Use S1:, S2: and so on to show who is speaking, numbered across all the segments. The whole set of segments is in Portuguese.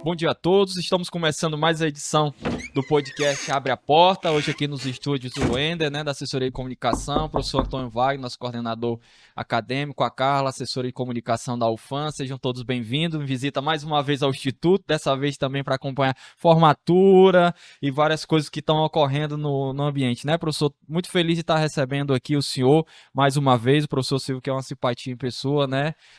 S1: Bom dia a todos, estamos começando mais a edição do podcast Abre a Porta, hoje aqui nos estúdios do Wender, da Assessoria de Comunicação, o professor Antônio Wagner, nosso coordenador acadêmico, a Carla, assessoria de comunicação da UFAM, sejam todos bem-vindos, visita mais uma vez ao Instituto, dessa vez também para acompanhar formatura e várias coisas que estão ocorrendo no ambiente, professor? Muito feliz de estar recebendo aqui o senhor, mais uma vez, o professor Silvio, que é uma simpatia em pessoa,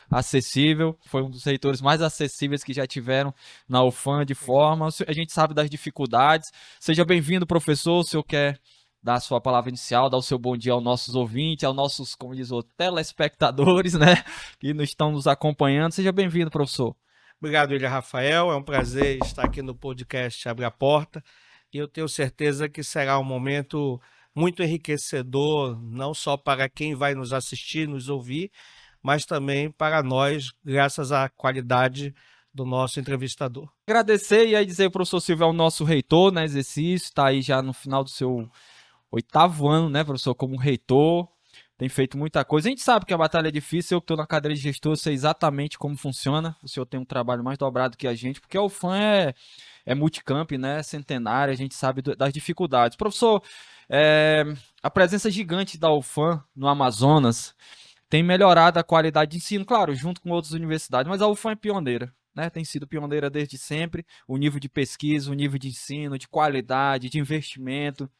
S1: acessível, foi um dos reitores mais acessíveis que já tiveram na UFAM de forma, a gente sabe das dificuldades. Seja bem-vindo, professor, o senhor quer dar a sua palavra inicial, dar o seu bom dia aos nossos ouvintes, aos nossos, como diz o telespectadores, que estão nos acompanhando. Seja bem-vindo, professor.
S2: Obrigado, William Rafael, é um prazer estar aqui no podcast Abre a Porta, e eu tenho certeza que será um momento muito enriquecedor, não só para quem vai nos assistir, nos ouvir, mas também para nós, graças à qualidade do nosso entrevistador.
S1: Agradecer e aí dizer o professor Silvio é o nosso reitor, exercício, está aí já no final do seu 8º ano, professor, como reitor, tem feito muita coisa. A gente sabe que a batalha é difícil, eu que estou na cadeira de gestor, sei exatamente como funciona, o senhor tem um trabalho mais dobrado que a gente, porque a UFAM é multicamp, centenária, a gente sabe das dificuldades. Professor, a presença gigante da UFAM no Amazonas tem melhorado a qualidade de ensino, claro, junto com outras universidades, mas a UFAM é pioneira. Tem sido pioneira desde sempre, o nível de pesquisa, o nível de ensino, de qualidade, de investimento,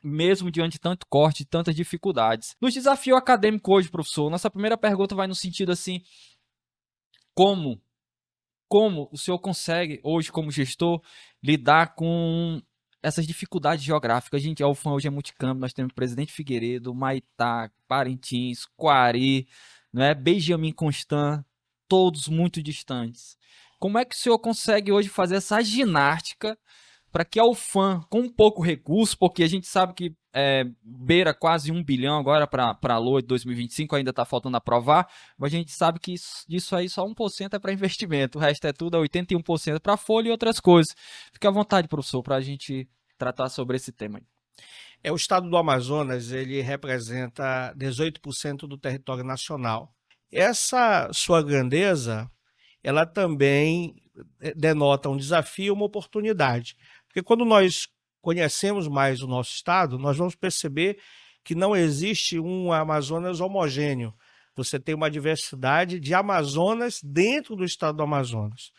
S1: mesmo diante de tanto corte e tantas dificuldades. No desafio acadêmico hoje, professor, nossa primeira pergunta vai no sentido assim, como o senhor consegue, hoje como gestor, lidar com essas dificuldades geográficas? A UFAM hoje é multicampo, nós temos Presidente Figueiredo, Maitá, Parintins, Coari, Benjamin Constant, todos muito distantes. Como é que o senhor consegue hoje fazer essa ginástica para que a UFAM, com pouco recurso, porque a gente sabe que beira quase 1 bilhão agora para a LOA de 2025, ainda está faltando aprovar, mas a gente sabe que disso aí só 1% é para investimento, o resto é tudo, 81% para folha e outras coisas. Fique à vontade, professor, para a gente tratar sobre esse tema.
S2: O estado do Amazonas, ele representa 18% do território nacional. Essa sua grandeza, ela também denota um desafio e uma oportunidade. Porque quando nós conhecemos mais o nosso estado, nós vamos perceber que não existe um Amazonas homogêneo. Você tem uma diversidade de Amazonas dentro do estado do Amazonas.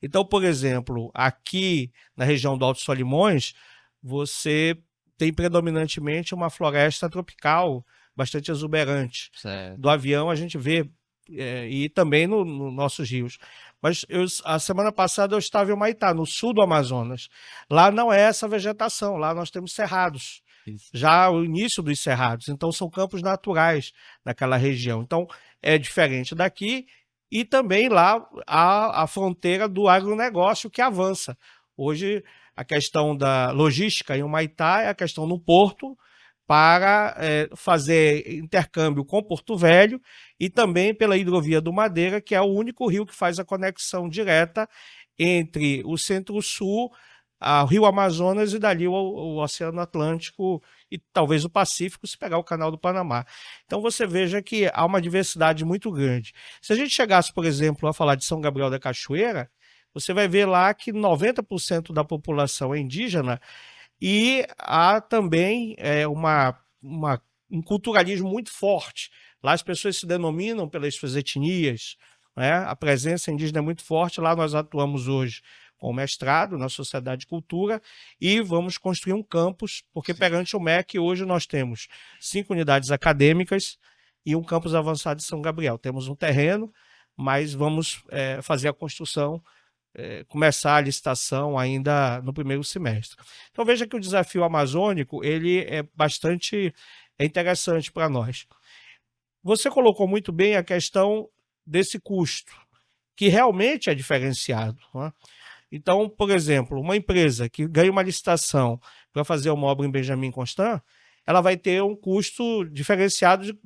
S2: Então, por exemplo, aqui na região do Alto Solimões, você tem predominantemente uma floresta tropical bastante exuberante.
S1: Certo.
S2: Do avião a gente vê, e também nos nossos rios. Mas a semana passada eu estava em Humaitá, no sul do Amazonas. Lá não é essa vegetação, lá nós temos cerrados. Isso. Já o início dos cerrados, então são campos naturais naquela região. Então é diferente daqui, e também lá a fronteira do agronegócio que avança. Hoje a questão da logística em Humaitá é a questão no porto, para fazer intercâmbio com Porto Velho e também pela hidrovia do Madeira, que é o único rio que faz a conexão direta entre o Centro-Sul, o Rio Amazonas e dali o Oceano Atlântico e talvez o Pacífico, se pegar o Canal do Panamá. Então você veja que há uma diversidade muito grande. Se a gente chegasse, por exemplo, a falar de São Gabriel da Cachoeira, você vai ver lá que 90% da população é indígena, e há também um culturalismo muito forte. Lá as pessoas se denominam pelas suas etnias, a presença indígena é muito forte. Lá nós atuamos hoje com o mestrado na Sociedade de Cultura e vamos construir um campus, porque perante o MEC hoje nós temos 5 unidades acadêmicas e um campus avançado de São Gabriel. Temos um terreno, mas vamos fazer a construção, começar a licitação ainda no primeiro semestre. Então veja que o desafio amazônico ele é bastante interessante para nós. Você colocou muito bem a questão desse custo, que realmente é diferenciado. Então, por exemplo, uma empresa que ganha uma licitação para fazer uma obra em Benjamin Constant, ela vai ter um custo diferenciado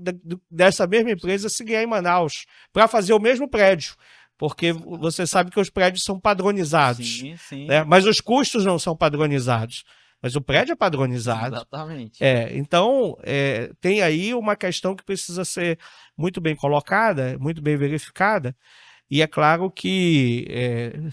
S2: dessa mesma empresa se ganhar em Manaus, para fazer o mesmo prédio. Porque você sabe que os prédios são padronizados,
S1: sim.
S2: Mas os custos não são padronizados. Mas o prédio é padronizado.
S1: Exatamente.
S2: Então, tem aí uma questão que precisa ser muito bem colocada, muito bem verificada, E é claro que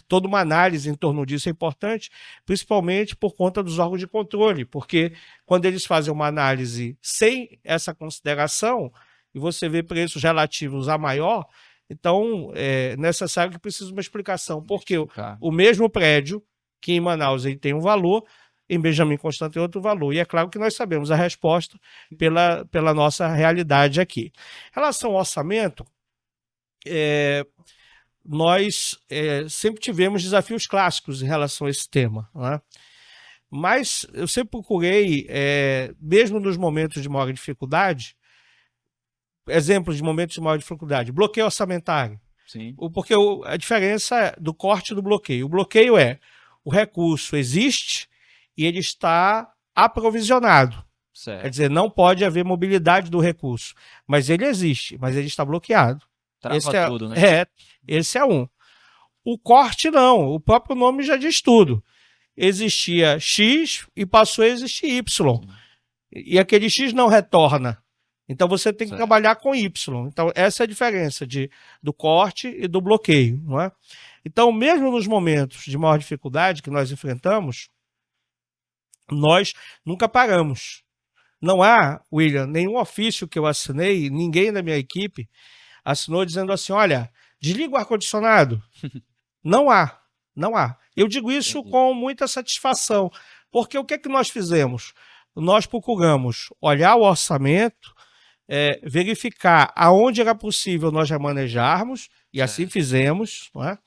S2: toda uma análise em torno disso é importante, principalmente por conta dos órgãos de controle, porque quando eles fazem uma análise sem essa consideração, e você vê preços relativos a maior, então é necessário que precise de uma explicação, porque o mesmo prédio, que em Manaus ele tem um valor, em Benjamin Constant tem outro valor. E é claro que nós sabemos a resposta pela nossa realidade aqui. Em relação ao orçamento, nós sempre tivemos desafios clássicos em relação a esse tema, né? Mas eu sempre procurei, mesmo nos momentos de maior dificuldade, exemplos de momentos de maior dificuldade, bloqueio orçamentário.
S1: Sim.
S2: Porque a diferença do corte e do bloqueio. O bloqueio o recurso existe e ele está aprovisionado.
S1: Certo.
S2: Quer dizer, não pode haver mobilidade do recurso, mas ele existe, mas ele está bloqueado.
S1: Trava tudo, né?
S2: Esse é um. O corte não, o próprio nome já diz tudo. Existia X e passou a existir Y. E aquele X não retorna. Então você tem que trabalhar com Y. Então essa é a diferença do corte e do bloqueio, não é? Então, mesmo nos momentos de maior dificuldade que nós enfrentamos, nós nunca paramos. Não há, William, nenhum ofício que eu assinei, ninguém da minha equipe assinou dizendo assim, olha, desliga o ar-condicionado. Não há, não há. Eu digo isso com muita satisfação, porque o que é que nós fizemos? Nós procuramos olhar o orçamento, verificar aonde era possível nós remanejarmos, e assim fizemos, não é?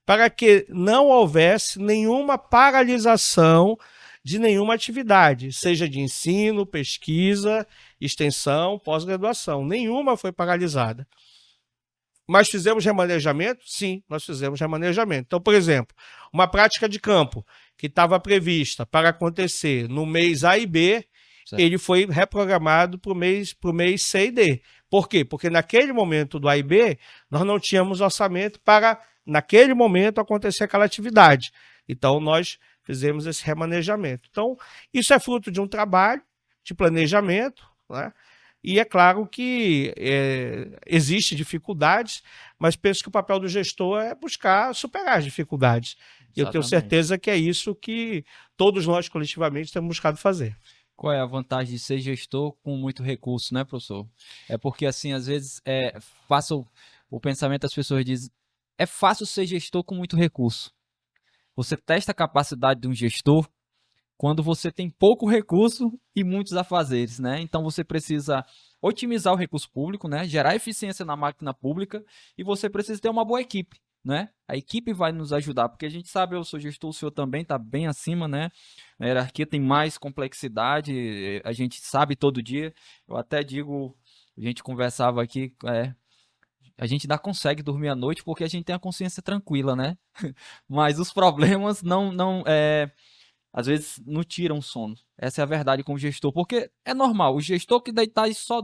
S2: Para que não houvesse nenhuma paralisação de nenhuma atividade, seja de ensino, pesquisa, extensão, pós-graduação. Nenhuma foi paralisada. Mas fizemos remanejamento? Sim, nós fizemos remanejamento. Então, por exemplo, uma prática de campo que estava prevista para acontecer no mês A e B, ele foi reprogramado para o mês C e D. Por quê? Porque naquele momento do A e B, nós não tínhamos orçamento para, naquele momento, acontecer aquela atividade. Então, nós fizemos esse remanejamento. Então, isso é fruto de um trabalho de planejamento, né? E é claro que existe dificuldades, mas penso que o papel do gestor é buscar superar as dificuldades. E eu tenho certeza que é isso que todos nós coletivamente temos buscado fazer.
S1: Qual é a vantagem de ser gestor com muito recurso, né, professor? É porque, assim, às vezes, o pensamento das pessoas diz, é fácil ser gestor com muito recurso. Você testa a capacidade de um gestor quando você tem pouco recurso e muitos afazeres, né? Então, você precisa otimizar o recurso público, né? Gerar eficiência na máquina pública e você precisa ter uma boa equipe, né? A equipe vai nos ajudar, porque a gente sabe, eu sou gestor, o senhor também está bem acima, né? A hierarquia tem mais complexidade, a gente sabe todo dia. Eu até digo, a gente conversava aqui, a gente ainda consegue dormir à noite porque a gente tem a consciência tranquila, né? Mas os problemas às vezes não tiram sono. Essa é a verdade com o gestor, porque é normal, o gestor que deitar e só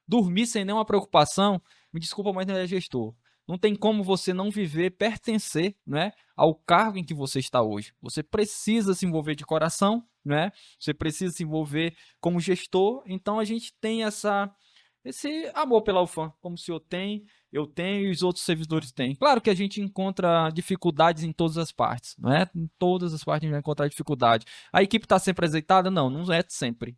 S1: dormir sem nenhuma preocupação, me desculpa, mas não é gestor. Não tem como você não viver, pertencer, né, ao cargo em que você está hoje. Você precisa se envolver de coração, né? Você precisa se envolver como gestor. Então a gente tem esse amor pela UFAM, como o senhor tem, eu tenho e os outros servidores têm. Claro que a gente encontra dificuldades em todas as partes, não é? Em todas as partes a gente vai encontrar dificuldade. A equipe está sempre azeitada? Não, não é sempre.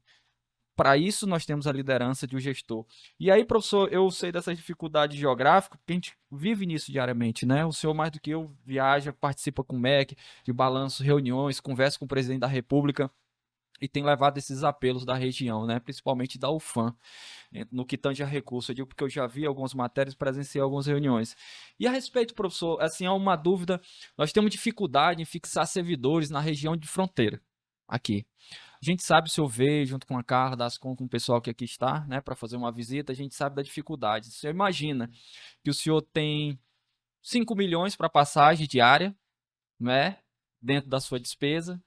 S1: Para isso, nós temos a liderança de um gestor. E aí, professor, eu sei dessas dificuldades geográficas, porque a gente vive nisso diariamente, né? O senhor, mais do que eu, viaja, participa com o MEC, de balanços, reuniões, conversa com o presidente da República e tem levado esses apelos da região, né? Principalmente da UFAM, no que tange a recurso. Eu digo porque eu já vi algumas matérias, presenciei algumas reuniões. E a respeito, professor, assim, há uma dúvida. Nós temos dificuldade em fixar servidores na região de fronteira, aqui. A gente sabe, se eu ver junto com a Carla, com o pessoal que aqui está, né, para fazer uma visita, a gente sabe da dificuldade. Você imagina que o senhor tem 5 milhões para passagem diária, né, dentro da sua despesa,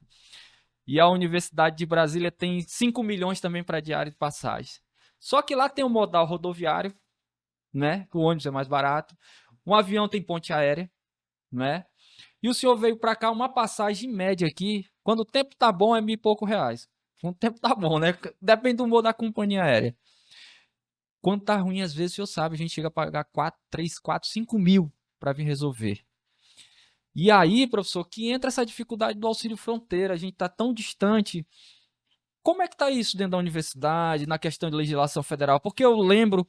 S1: e a Universidade de Brasília tem 5 milhões também para diária de passagem. Só que lá tem o modal rodoviário, né, o ônibus é mais barato, um avião tem ponte aérea, né, e o senhor veio para cá uma passagem média aqui, quando o tempo tá bom é R$ 1.000 e pouco. Quando o tempo tá bom, né? Depende do humor da companhia aérea. Quando tá ruim, às vezes, o senhor sabe, a gente chega a pagar 4, 3, 4, 5 mil para vir resolver. E aí, professor, que entra essa dificuldade do auxílio fronteira, a gente está tão distante. Como é que está isso dentro da universidade, na questão de legislação federal? Porque eu lembro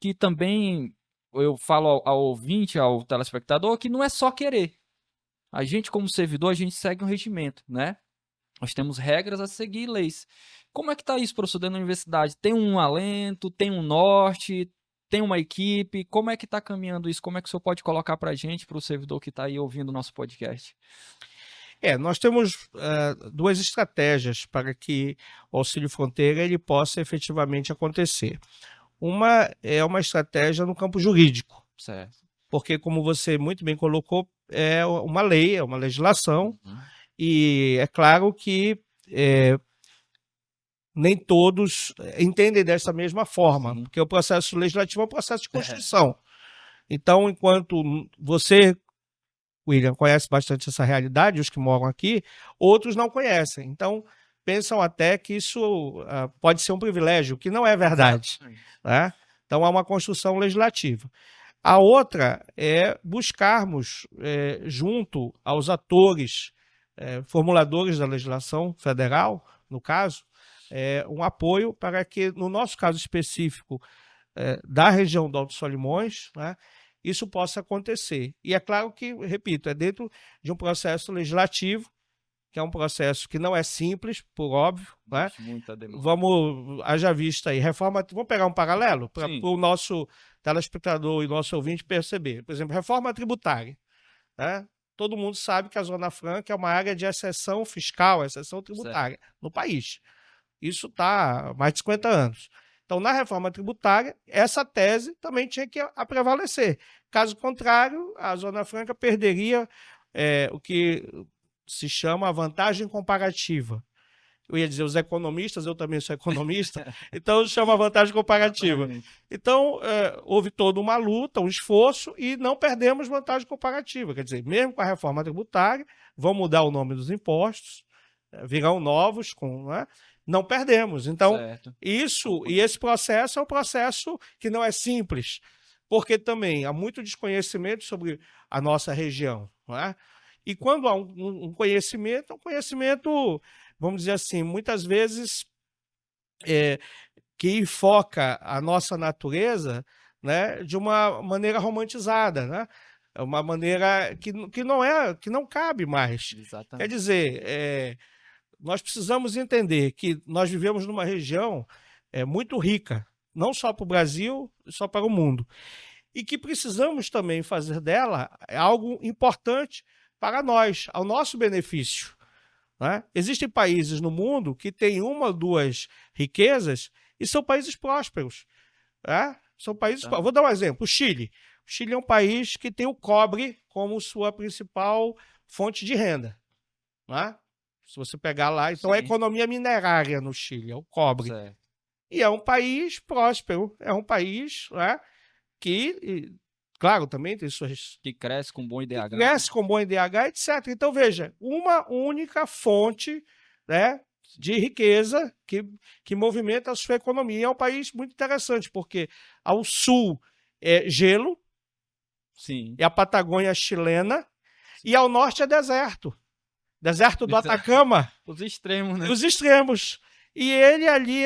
S1: que também, eu falo ao ouvinte, ao telespectador, que não é só querer. A gente, como servidor, a gente segue um regimento, né? Nós temos regras a seguir e leis. Como é que está isso, professor, dentro da universidade? Tem um alento, tem um norte, tem uma equipe? Como é que está caminhando isso? Como é que o senhor pode colocar para a gente, para o servidor que está aí ouvindo o nosso podcast?
S2: Nós temos duas estratégias para que o auxílio fronteira ele possa efetivamente acontecer. Uma é uma estratégia no campo jurídico,
S1: Certo.
S2: porque, como você muito bem colocou, é uma lei, é uma legislação, e é claro que nem todos entendem dessa mesma forma,
S1: Sim.
S2: porque o processo legislativo é um processo de construção. Então, enquanto você, William, conhece bastante essa realidade, os que moram aqui, outros não conhecem. Então, pensam até que isso pode ser um privilégio, que não é verdade. Né? Então, há uma construção legislativa. A outra é buscarmos, junto aos atores, formuladores da legislação federal, no caso, um apoio para que, no nosso caso específico, da região do Alto Solimões, né, isso possa acontecer. E é claro que, repito, é dentro de um processo legislativo, que é um processo que não é simples, por óbvio. Né? Haja vista aí, vamos pegar um paralelo para o nosso telespectador e nosso ouvinte perceber. Por exemplo, reforma tributária. Né? Todo mundo sabe que a Zona Franca é uma área de exceção fiscal, exceção tributária no país. Isso está há mais de 50 anos. Então, na reforma tributária, essa tese também tinha que prevalecer. Caso contrário, a Zona Franca perderia o que se chama a vantagem comparativa. Eu ia dizer os economistas, eu também sou economista, então chama a vantagem comparativa. Então, houve toda uma luta, um esforço, e não perdemos vantagem comparativa. Quer dizer, mesmo com a reforma tributária, vão mudar o nome dos impostos, virão novos, né? Não perdemos. Então, esse processo é um processo que não é simples, porque também há muito desconhecimento sobre a nossa região. Não é? E quando há um conhecimento, vamos dizer assim, muitas vezes que enfoca a nossa natureza, né, de uma maneira romantizada, né? Uma maneira que não cabe mais.
S1: Exatamente.
S2: Quer dizer, nós precisamos entender que nós vivemos numa região muito rica, não só para o Brasil, só para o mundo. E que precisamos também fazer dela algo importante para nós, ao nosso benefício. Né? Existem países no mundo que têm uma ou duas riquezas e são países prósperos. Né? São países prósperos. Vou dar um exemplo, o Chile. O Chile é um país que tem o cobre como sua principal fonte de renda. Né? Se você pegar lá, então a economia minerária no Chile é o cobre.
S1: Certo.
S2: E é um país próspero, é um país, né, que, claro, também tem suas...
S1: Que cresce com bom IDH.
S2: Cresce com bom IDH, etc. Então, veja, uma única fonte, né, de riqueza que movimenta a sua economia. É um país muito interessante, porque ao sul é gelo, é a Patagônia chilena, e ao norte é deserto. Deserto do Atacama.
S1: Os extremos, né?
S2: Os extremos. E ele ali,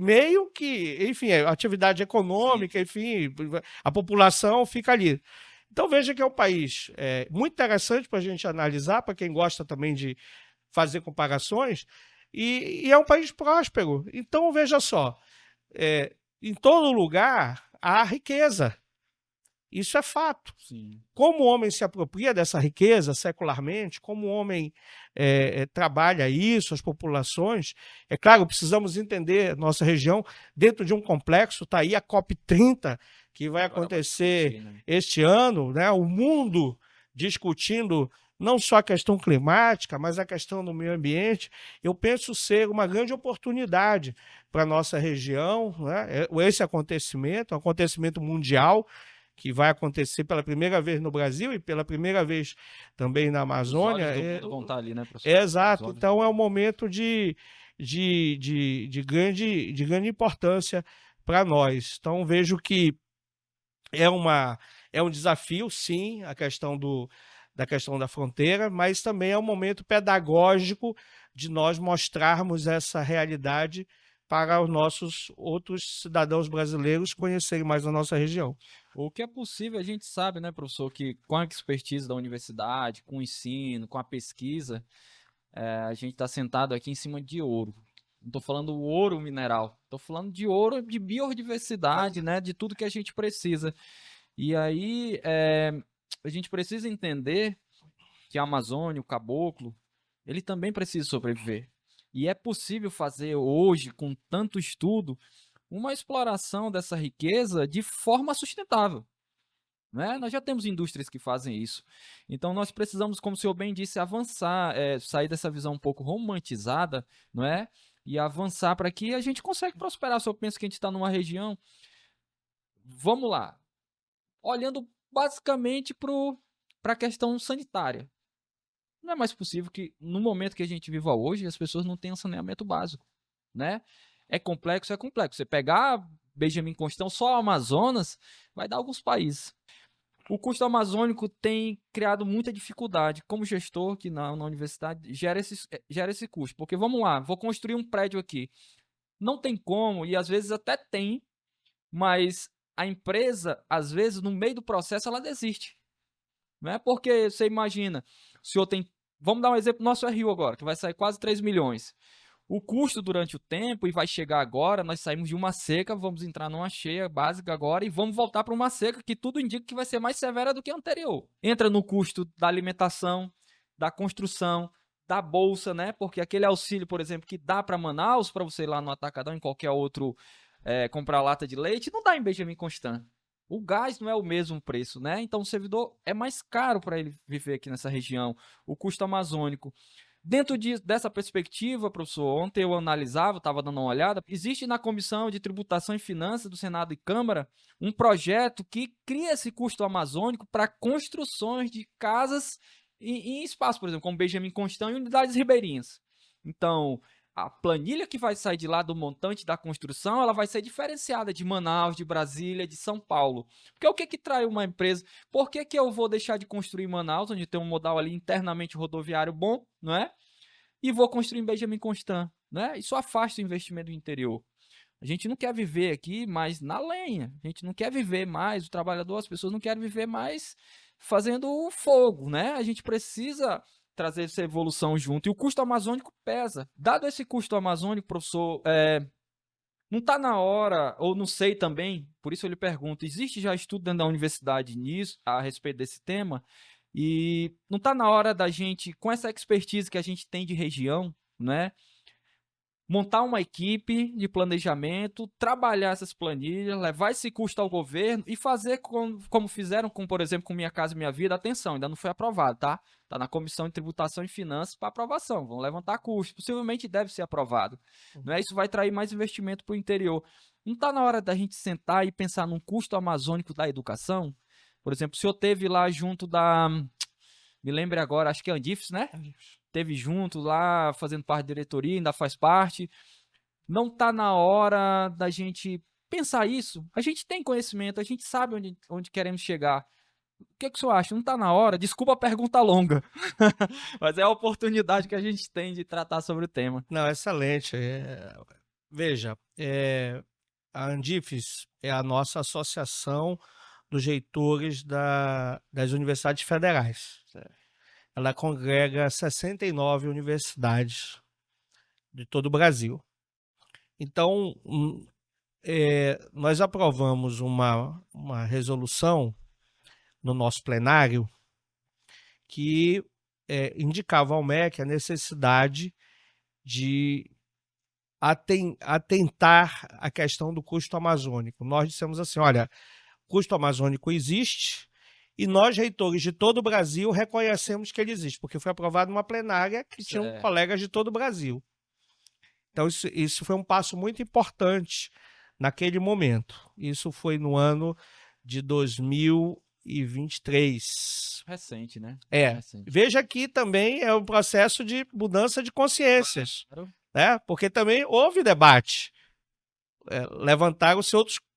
S2: meio que, enfim, atividade econômica, enfim, a população fica ali. Então veja que é um país muito interessante para a gente analisar, para quem gosta também de fazer comparações, e é um país próspero. Então veja só, em todo lugar há riqueza. Isso é fato.
S1: Sim.
S2: Como o homem se apropria dessa riqueza secularmente, como o homem trabalha isso, as populações, é claro, precisamos entender nossa região dentro de um complexo. Está aí a COP30, que vai acontecer este ano, né? O mundo discutindo não só a questão climática, mas a questão do meio ambiente. Eu penso ser uma grande oportunidade para a nossa região, né? Esse acontecimento, um acontecimento mundial, que vai acontecer pela primeira vez no Brasil e pela primeira vez também na Amazônia.
S1: Vão estar ali, né, professor?
S2: Exato. Então é um momento de grande importância para nós. Então vejo que é É um desafio, sim, da questão da fronteira, mas também é um momento pedagógico de nós mostrarmos essa realidade para os nossos outros cidadãos brasileiros conhecerem mais a nossa região.
S1: O que é possível, a gente sabe, né, professor, que com a expertise da universidade, com o ensino, com a pesquisa, a gente está sentado aqui em cima de ouro. Não estou falando ouro mineral, estou falando de ouro de biodiversidade, né, de tudo que a gente precisa. E aí a gente precisa entender que a Amazônia, o caboclo, ele também precisa sobreviver. E é possível fazer hoje, com tanto estudo, uma exploração dessa riqueza de forma sustentável. Né? Nós já temos indústrias que fazem isso. Então nós precisamos, como o senhor bem disse, avançar, sair dessa visão um pouco romantizada, não é? E avançar para que a gente consiga prosperar. Se eu penso que a gente está numa região, vamos lá, olhando basicamente para a questão sanitária. Não é mais possível que, no momento que a gente viva hoje, as pessoas não tenham saneamento básico, né? É complexo, é complexo. Você pegar Benjamin Constant, só o Amazonas, vai dar alguns países. O custo amazônico tem criado muita dificuldade. Como gestor que na universidade gera esse custo. Porque, vamos lá, vou construir um prédio aqui. Não tem como, e às vezes até tem, mas a empresa, às vezes, no meio do processo, ela desiste. Não é porque você imagina, o senhor tem. Vamos dar um exemplo do nosso RU agora, que vai sair quase 3 milhões. O custo durante o tempo, e vai chegar agora, nós saímos de uma seca, vamos entrar numa cheia básica agora e vamos voltar para uma seca que tudo indica que vai ser mais severa do que a anterior. Entra no custo da alimentação, da construção, da bolsa, né? Porque aquele auxílio, por exemplo, que dá para Manaus, para você ir lá no Atacadão, em qualquer outro, comprar lata de leite, não dá em Benjamin Constant. O gás não é o mesmo preço, né? Então o servidor é mais caro para ele viver aqui nessa região. O custo amazônico. Dentro dessa perspectiva, professor, ontem eu analisava, estava dando uma olhada, existe na Comissão de Tributação e Finanças do Senado e Câmara um projeto que cria esse custo amazônico para construções de casas em espaço, por exemplo, como Benjamin Constant e unidades ribeirinhas. Então, a planilha que vai sair de lá do montante da construção, ela vai ser diferenciada de Manaus, de Brasília, de São Paulo. Porque o que que trai uma empresa? Por que que eu vou deixar de construir em Manaus, onde tem um modal ali internamente rodoviário bom, não é? E vou construir em Benjamin Constant, né? Isso afasta o investimento do interior. A gente não quer viver aqui mais na lenha. A gente não quer viver mais, o trabalhador, as pessoas não querem viver mais fazendo fogo, né? A gente precisa trazer essa evolução junto. E o custo amazônico pesa. Dado esse custo amazônico, professor, não está na hora, ou não sei também, por isso eu lhe pergunto, existe já estudo dentro da universidade nisso, a respeito desse tema? E não está na hora da gente, com essa expertise que a gente tem de região, né, montar uma equipe de planejamento, trabalhar essas planilhas, levar esse custo ao governo e fazer como fizeram, por exemplo, com Minha Casa Minha Vida. Atenção, ainda não foi aprovado, tá? Está na Comissão de Tributação e Finanças para aprovação. Vão levantar custos. Possivelmente deve ser aprovado. Não é? Isso vai trazer mais investimento para o interior. Não está na hora da gente sentar e pensar num custo amazônico da educação? Por exemplo, o senhor teve lá junto da... Me lembre agora, acho que é Andifes, né? Teve junto lá, fazendo parte da diretoria, ainda faz parte. Não está na hora da gente pensar isso? A gente tem conhecimento, a gente sabe onde queremos chegar. O que o senhor acha? Não está na hora? Desculpa a pergunta longa, mas é a oportunidade que a gente tem de tratar sobre o tema.
S2: Não, excelente. Veja, a Andifes é a nossa associação dos reitores das universidades federais. Ela congrega 69 universidades de todo o Brasil. Então, nós aprovamos uma resolução no nosso plenário que indicava ao MEC a necessidade de atentar à questão do custo amazônico. Nós dissemos assim, olha, o custo amazônico existe e nós, reitores de todo o Brasil, reconhecemos que ele existe, porque foi aprovado numa plenária que tinham colegas de todo o Brasil. Então, isso foi um passo muito importante naquele momento. Isso foi no ano de 2023.
S1: Recente, né?
S2: Recente. Veja que também é um processo de mudança de consciências. Claro. Né? Porque também houve debate. Levantaram-se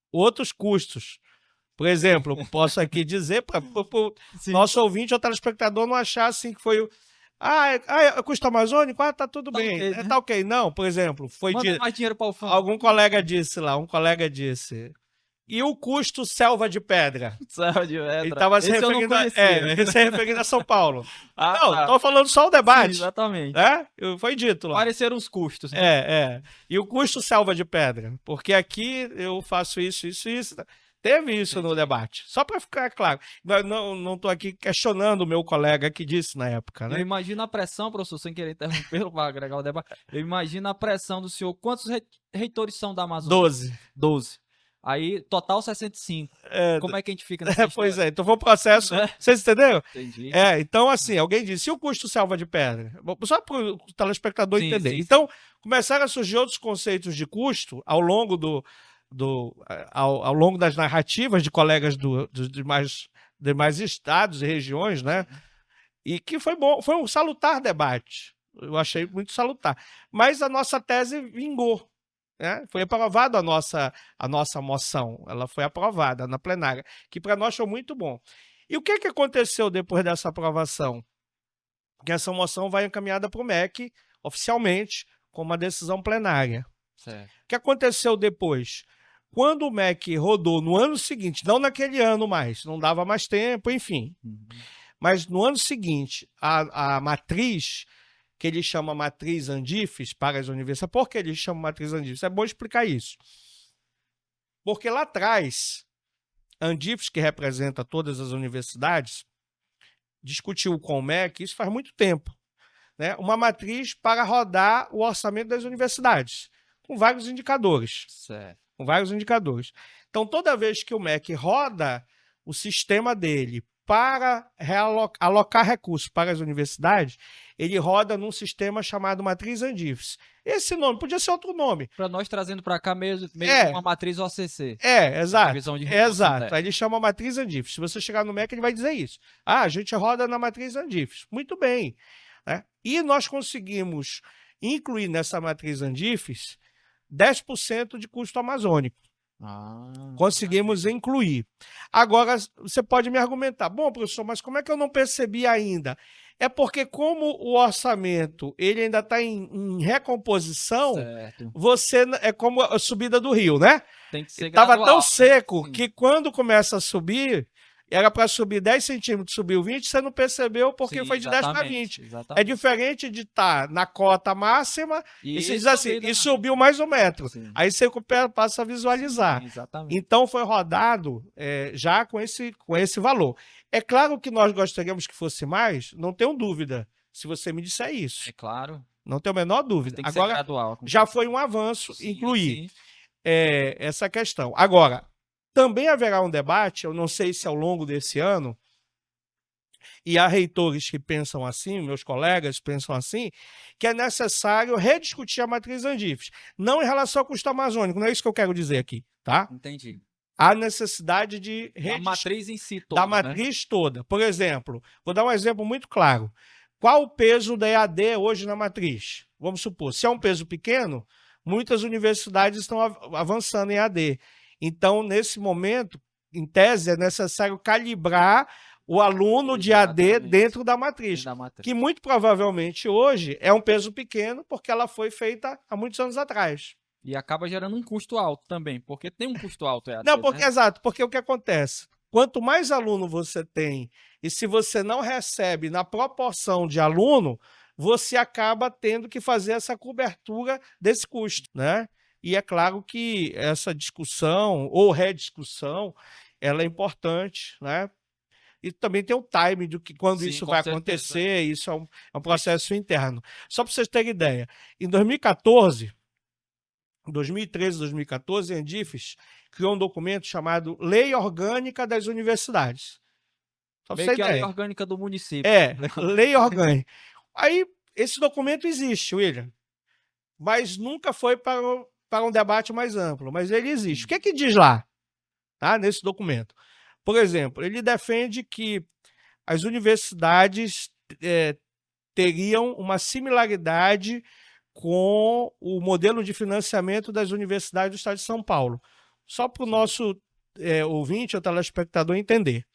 S2: outros custos. Por exemplo, eu posso aqui dizer para o
S1: Sim.
S2: nosso ouvinte ou telespectador não achar assim que foi. É custo amazônico? Tá tudo
S1: Tá
S2: bem.
S1: ok, né?
S2: Tá ok. Não, por exemplo,
S1: Manda mais dinheiro para o fundo.
S2: algum colega disse lá, um colega disse. E o custo selva de pedra?
S1: Céu de
S2: Ele
S1: pedra.
S2: estava se
S1: Esse eu não
S2: referindo
S1: conhecia.
S2: ele se referindo a São Paulo.
S1: Ah,
S2: Não,
S1: tá.
S2: estou falando só o
S1: Sim,
S2: debate.
S1: exatamente.
S2: Né? Foi dito lá.
S1: Apareceram os custos, né?
S2: E o custo selva de pedra? Porque aqui eu faço isso. Teve isso no debate. Só para ficar claro. Não estou aqui questionando o meu colega que disse na época,
S1: Eu
S2: né?
S1: imagino a pressão, professor, sem querer interrompê-lo para agregar o debate. Eu imagino a pressão do senhor. Quantos reitores são da Amazônia?
S2: 12.
S1: 12. Aí, total 65. Como é que a gente fica nessa história?
S2: Pois é, então foi um processo.
S1: Né?
S2: Vocês entenderam?
S1: Entendi.
S2: Então, assim, alguém disse, e o custo selva de pedra? Só para o telespectador
S1: Sim,
S2: entender.
S1: sim, sim.
S2: Então, começaram a surgir outros conceitos de custo ao longo ao longo das narrativas de colegas dos demais estados e regiões, né? E que foi bom, foi um salutar debate. Eu achei muito salutar. Mas a nossa tese vingou. Né? Foi aprovada a nossa moção, ela foi aprovada na plenária, que para nós foi muito bom. E o que aconteceu depois dessa aprovação? Que essa moção vai encaminhada para o MEC oficialmente, com uma decisão plenária.
S1: Certo.
S2: O que aconteceu depois? Quando o MEC rodou no ano seguinte, não naquele ano mais, não dava mais tempo, enfim. Mas no ano seguinte, a matriz, que ele chama matriz Andifes para as universidades. Por que ele chama matriz Andifes? É bom explicar isso. Porque lá atrás, Andifes, que representa todas as universidades, discutiu com o MEC, isso faz muito tempo, né? Uma matriz para rodar o orçamento das universidades, com vários indicadores.
S1: Certo.
S2: Com vários indicadores. Então, toda vez que o MEC roda o sistema dele para alocar recursos para as universidades, ele roda num sistema chamado Matriz Andifes. Esse nome podia ser outro nome.
S1: Para nós trazendo para cá mesmo uma matriz OCC.
S2: Exato.
S1: Divisão de
S2: Exato. Aí ele chama Matriz Andifes. Se você chegar no MEC, ele vai dizer isso. A gente roda na Matriz Andifes. Muito bem. Né? E nós conseguimos incluir nessa Matriz Andifes 10% de custo amazônico. Conseguimos incluir. Agora, você pode me argumentar, bom, professor, mas como é que eu não percebi ainda? É porque como o orçamento ele ainda está em recomposição,
S1: certo.
S2: é como a subida do rio, né?
S1: Tem que ser
S2: Estava
S1: gradual,
S2: tão seco
S1: né?
S2: que quando começa a subir, era para subir 10 centímetros, subiu 20, você não percebeu porque
S1: Sim,
S2: foi de 10 para 20.
S1: exatamente.
S2: É diferente de estar na cota máxima e você diz assim,
S1: subir,
S2: e subiu mais um metro.
S1: Sim.
S2: Aí você passa a visualizar.
S1: Sim, exatamente.
S2: Então foi rodado já com esse valor. É claro que nós gostaríamos que fosse mais, não tenho dúvida, se você me disser isso.
S1: É claro.
S2: Não tenho a menor dúvida.
S1: Tem que
S2: Agora,
S1: ser gradual.
S2: já foi um avanço
S1: Sim,
S2: incluir
S1: sim.
S2: essa questão. Agora, também haverá um debate, eu não sei se ao longo desse ano, e há reitores que pensam assim, meus colegas pensam assim, que é necessário rediscutir a matriz Andifes. Não em relação ao custo amazônico, não é isso que eu quero dizer aqui, tá?
S1: Entendi.
S2: Há necessidade de
S1: A matriz em si toda,
S2: da matriz toda. Por exemplo, vou dar um exemplo muito claro. Qual o peso da EAD hoje na matriz? Vamos supor, se é um peso pequeno, muitas universidades estão avançando em EAD. Então, nesse momento, em tese, é necessário calibrar o aluno de AD dentro da matriz, que muito provavelmente hoje é um peso pequeno porque ela foi feita há muitos anos atrás.
S1: E acaba gerando um custo alto também, porque tem um custo alto.
S2: Não, porque exato, porque o que acontece? Quanto mais aluno você tem, e se você não recebe na proporção de aluno, você acaba tendo que fazer essa cobertura desse custo, né? E é claro que essa discussão ou rediscussão, ela é importante, né? E também tem o time do que quando isso vai acontecer, isso é um processo interno. Só para vocês terem ideia, em 2013, 2014, a Andifes criou um documento chamado Lei Orgânica das Universidades. Só
S1: meio que a lei orgânica do município.
S2: Lei Orgânica. Aí, esse documento existe, William, mas nunca foi para um debate mais amplo, mas ele existe. O que é que diz lá, tá, nesse documento? Por exemplo, ele defende que as universidades teriam uma similaridade com o modelo de financiamento das universidades do Estado de São Paulo. Só para o nosso ouvinte ou telespectador entender.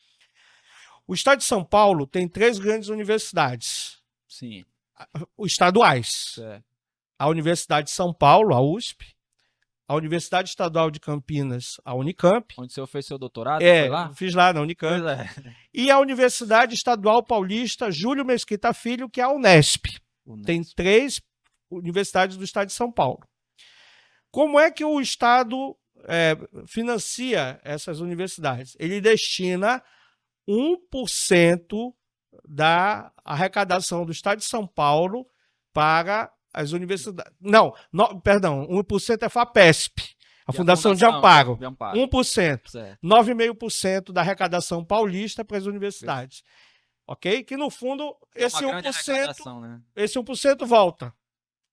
S2: O estado de São Paulo tem 3 grandes universidades.
S1: Sim.
S2: Estaduais.
S1: Certo.
S2: A Universidade de São Paulo, a USP, a Universidade Estadual de Campinas, a Unicamp.
S1: Onde o senhor fez seu doutorado? Foi lá?
S2: Fiz lá na Unicamp.
S1: Pois é.
S2: E a Universidade Estadual Paulista Júlio Mesquita Filho, que é a Unesp. Tem 3 universidades do estado de São Paulo. Como é que o Estado financia essas universidades? Ele destina 1% da arrecadação do estado de São Paulo para as universidades. Perdão, 1% é FAPESP, a Fundação de Amparo. 1%.
S1: Certo.
S2: 9,5% da arrecadação paulista para as universidades. Ok? Que no fundo, esse 1%,
S1: né?
S2: esse 1% volta.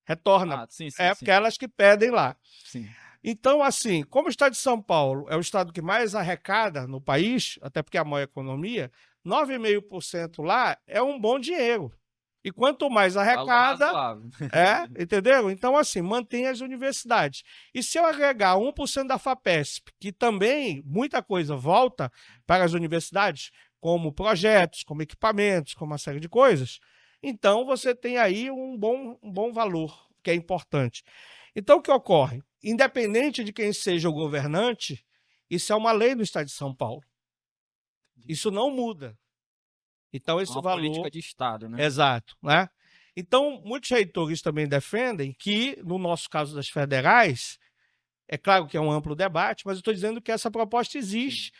S2: Retorna.
S1: Sim,
S2: porque elas que pedem lá.
S1: Sim.
S2: Então, assim, como o estado de São Paulo é o estado que mais arrecada no país, até porque é a maior economia, 9,5% lá é um bom dinheiro. E quanto mais arrecada, entendeu? Então, assim, mantém as universidades. E se eu agregar 1% da FAPESP, que também muita coisa volta para as universidades, como projetos, como equipamentos, como uma série de coisas, então você tem aí um bom valor, que é importante. Então, o que ocorre? Independente de quem seja o governante, isso é uma lei no estado de São Paulo. Isso não muda. Então, esse valor...
S1: política de Estado, né?
S2: Exato. Né? Então, muitos reitores também defendem que, no nosso caso das federais, é claro que é um amplo debate, mas eu estou dizendo que essa proposta existe,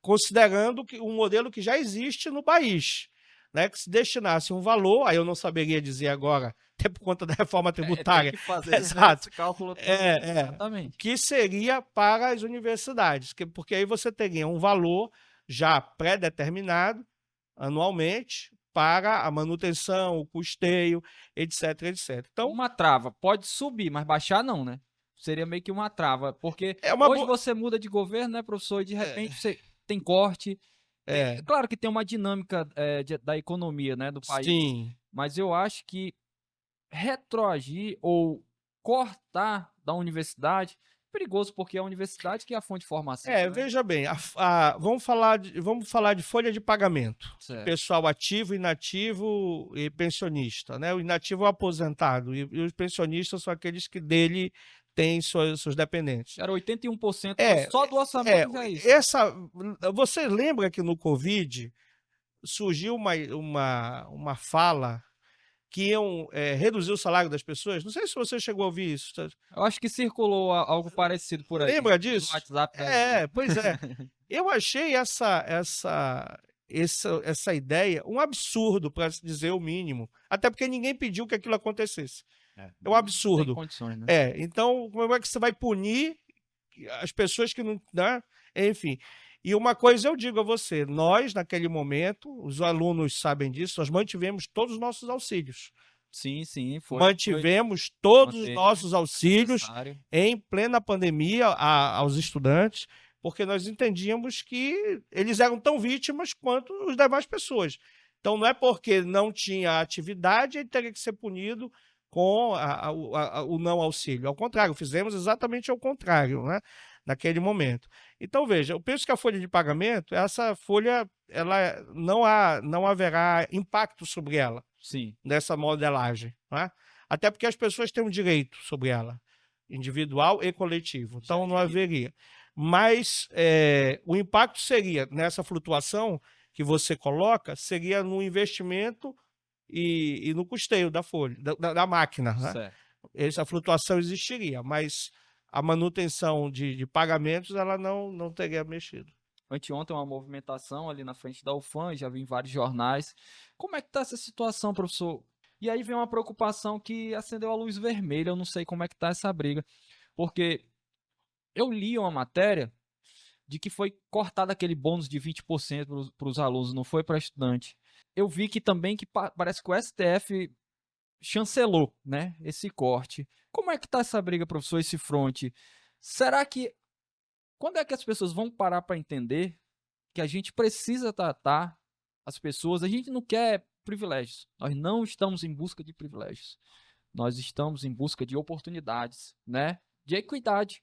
S2: considerando um modelo que já existe no país. Né, que se destinasse um valor, aí eu não saberia dizer agora, até por conta da reforma tributária.
S1: Tem que fazer
S2: exato.
S1: Esse cálculo.
S2: Exatamente. Que seria para as universidades, porque aí você teria um valor já pré-determinado anualmente para a manutenção, o custeio, etc, etc. Então,
S1: uma trava pode subir, mas baixar não, né? Seria meio que uma trava, porque hoje você muda de governo, né, professor, e de repente você tem corte. Claro que tem uma dinâmica da economia, né, do país.
S2: Sim.
S1: Mas eu acho que retroagir ou cortar da universidade é perigoso, porque é a universidade que é a fonte de formação. Né?
S2: Veja bem, vamos falar de folha de pagamento. Pessoal ativo, inativo e pensionista. Né? O inativo é o aposentado e os pensionistas são aqueles que dele tem seus dependentes.
S1: Era 81% só do orçamento já é isso.
S2: Você lembra que no Covid surgiu uma fala que iam reduzir o salário das pessoas? Não sei se você chegou a ouvir isso.
S1: Eu acho que circulou algo parecido por aí.
S2: Lembra disso?
S1: No WhatsApp.
S2: Pois é. Eu achei essa ideia um absurdo, para dizer o mínimo. Até porque ninguém pediu que aquilo acontecesse. É um absurdo.
S1: Não tem condições, né?
S2: Então, como é que você vai punir as pessoas que não... Né? Enfim. E uma coisa eu digo a você, nós, naquele momento, os alunos sabem disso, nós mantivemos todos os nossos auxílios.
S1: Sim,
S2: Mantivemos todos os nossos auxílios em plena pandemia aos estudantes, porque nós entendíamos que eles eram tão vítimas quanto as demais pessoas. Então, não é porque não tinha atividade, ele teria que ser punido com o não auxílio. Ao contrário, fizemos exatamente ao contrário, né? Naquele momento. Então, veja, eu penso que a folha de pagamento, essa folha, ela não haverá impacto sobre ela.
S1: Sim.
S2: Nessa modelagem. Né? Até porque as pessoas têm um direito sobre ela, individual e coletivo. Então, não haveria. Mas o impacto seria, nessa flutuação que você coloca, seria no investimento e no custeio da folha, da máquina. Né? Essa flutuação existiria, mas a manutenção de pagamentos ela não teria mexido.
S1: Anteontem uma movimentação ali na frente da UFAM, já vi em vários jornais. Como é que está essa situação, professor? E aí vem uma preocupação que acendeu a luz vermelha, eu não sei como é que está essa briga, porque eu li uma matéria de que foi cortado aquele bônus de 20% para os alunos, não foi para estudante. Eu vi que também que parece que o STF chancelou, né, esse corte. Como é que está essa briga, professor, esse fronte? Será que... Quando é que as pessoas vão parar para entender que a gente precisa tratar as pessoas? A gente não quer privilégios. Nós não estamos em busca de privilégios. Nós estamos em busca de oportunidades, né? De equidade.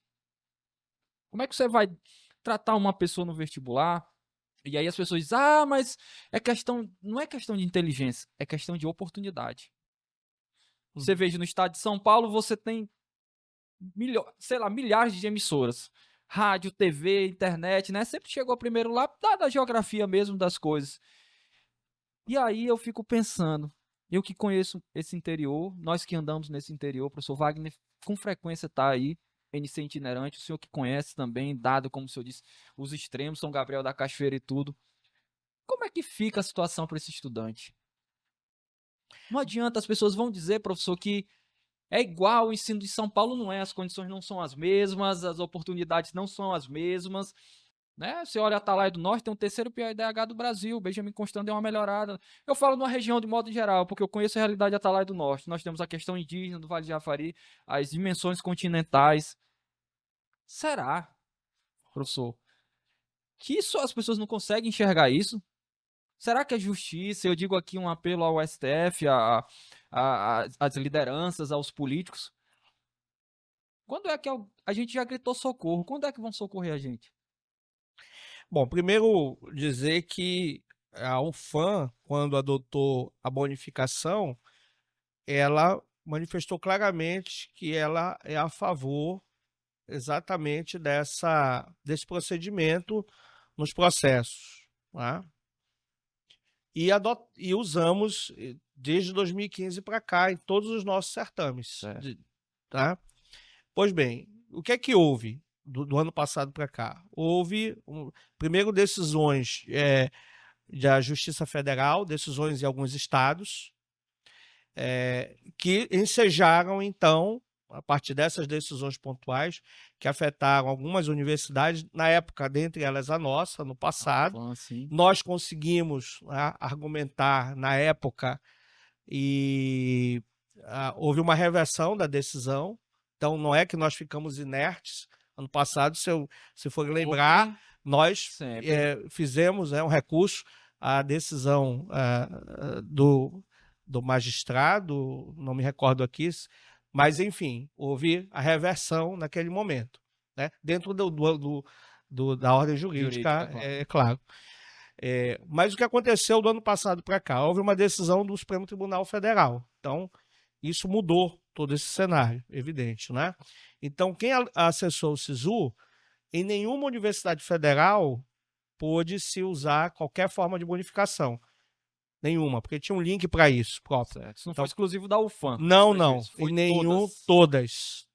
S1: Como é que você vai tratar uma pessoa no vestibular, e aí as pessoas dizem, ah, mas não é questão de inteligência, é questão de oportunidade. Você veja, no estado de São Paulo, você tem, milhares de emissoras. Rádio, TV, internet, né? Sempre chegou primeiro lá, da geografia mesmo das coisas. E aí eu fico pensando, eu que conheço esse interior, nós que andamos nesse interior, o professor Wagner com frequência está aí, NC itinerante, o senhor que conhece também, dado, como o senhor disse, os extremos, São Gabriel da Cachoeira e tudo. Como é que fica a situação para esse estudante? Não adianta, as pessoas vão dizer, professor, que é igual, o ensino de São Paulo não é, as condições não são as mesmas, as oportunidades não são as mesmas, né? Você olha a Atalaia do Norte, tem o terceiro pior IDH do Brasil, Benjamin Constant deu uma melhorada. Eu falo numa região de modo geral, porque eu conheço a realidade da Atalaia do Norte. Nós temos a questão indígena do Vale de Jafari, as dimensões continentais. Será, professor, que isso as pessoas não conseguem enxergar isso? Será que é justiça? Eu digo aqui um apelo ao STF, às lideranças, aos políticos. Quando é que a gente já gritou socorro? Quando é que vão socorrer a gente?
S2: Bom, primeiro dizer que a UFAM, quando adotou a bonificação, ela manifestou claramente que ela é a favor exatamente desse procedimento nos processos. Tá? E usamos desde 2015 para cá em todos os nossos certames. Tá? Pois bem, o que é que houve do ano passado para cá? Houve, primeiro, decisões da Justiça Federal, decisões em alguns estados, que ensejaram, então, a partir dessas decisões pontuais, que afetaram algumas universidades, na época, dentre elas a nossa, no passado. Nós conseguimos, né, argumentar na época e houve uma reversão da decisão. Então, não é que nós ficamos inertes. Ano passado, se for lembrar, nós fizemos um recurso à decisão do magistrado, não me recordo aqui, mas, enfim, houve a reversão naquele momento, né? Dentro da ordem jurídica, claro. Mas o que aconteceu do ano passado para cá? Houve uma decisão do Supremo Tribunal Federal. Então, isso mudou todo esse cenário, evidente, né? Então, quem acessou o SISU, em nenhuma universidade federal pôde se usar qualquer forma de bonificação. Nenhuma, porque tinha um link para isso próprio.
S1: Isso não foi exclusivo da UFAM.
S2: Não. Em nenhum, todas.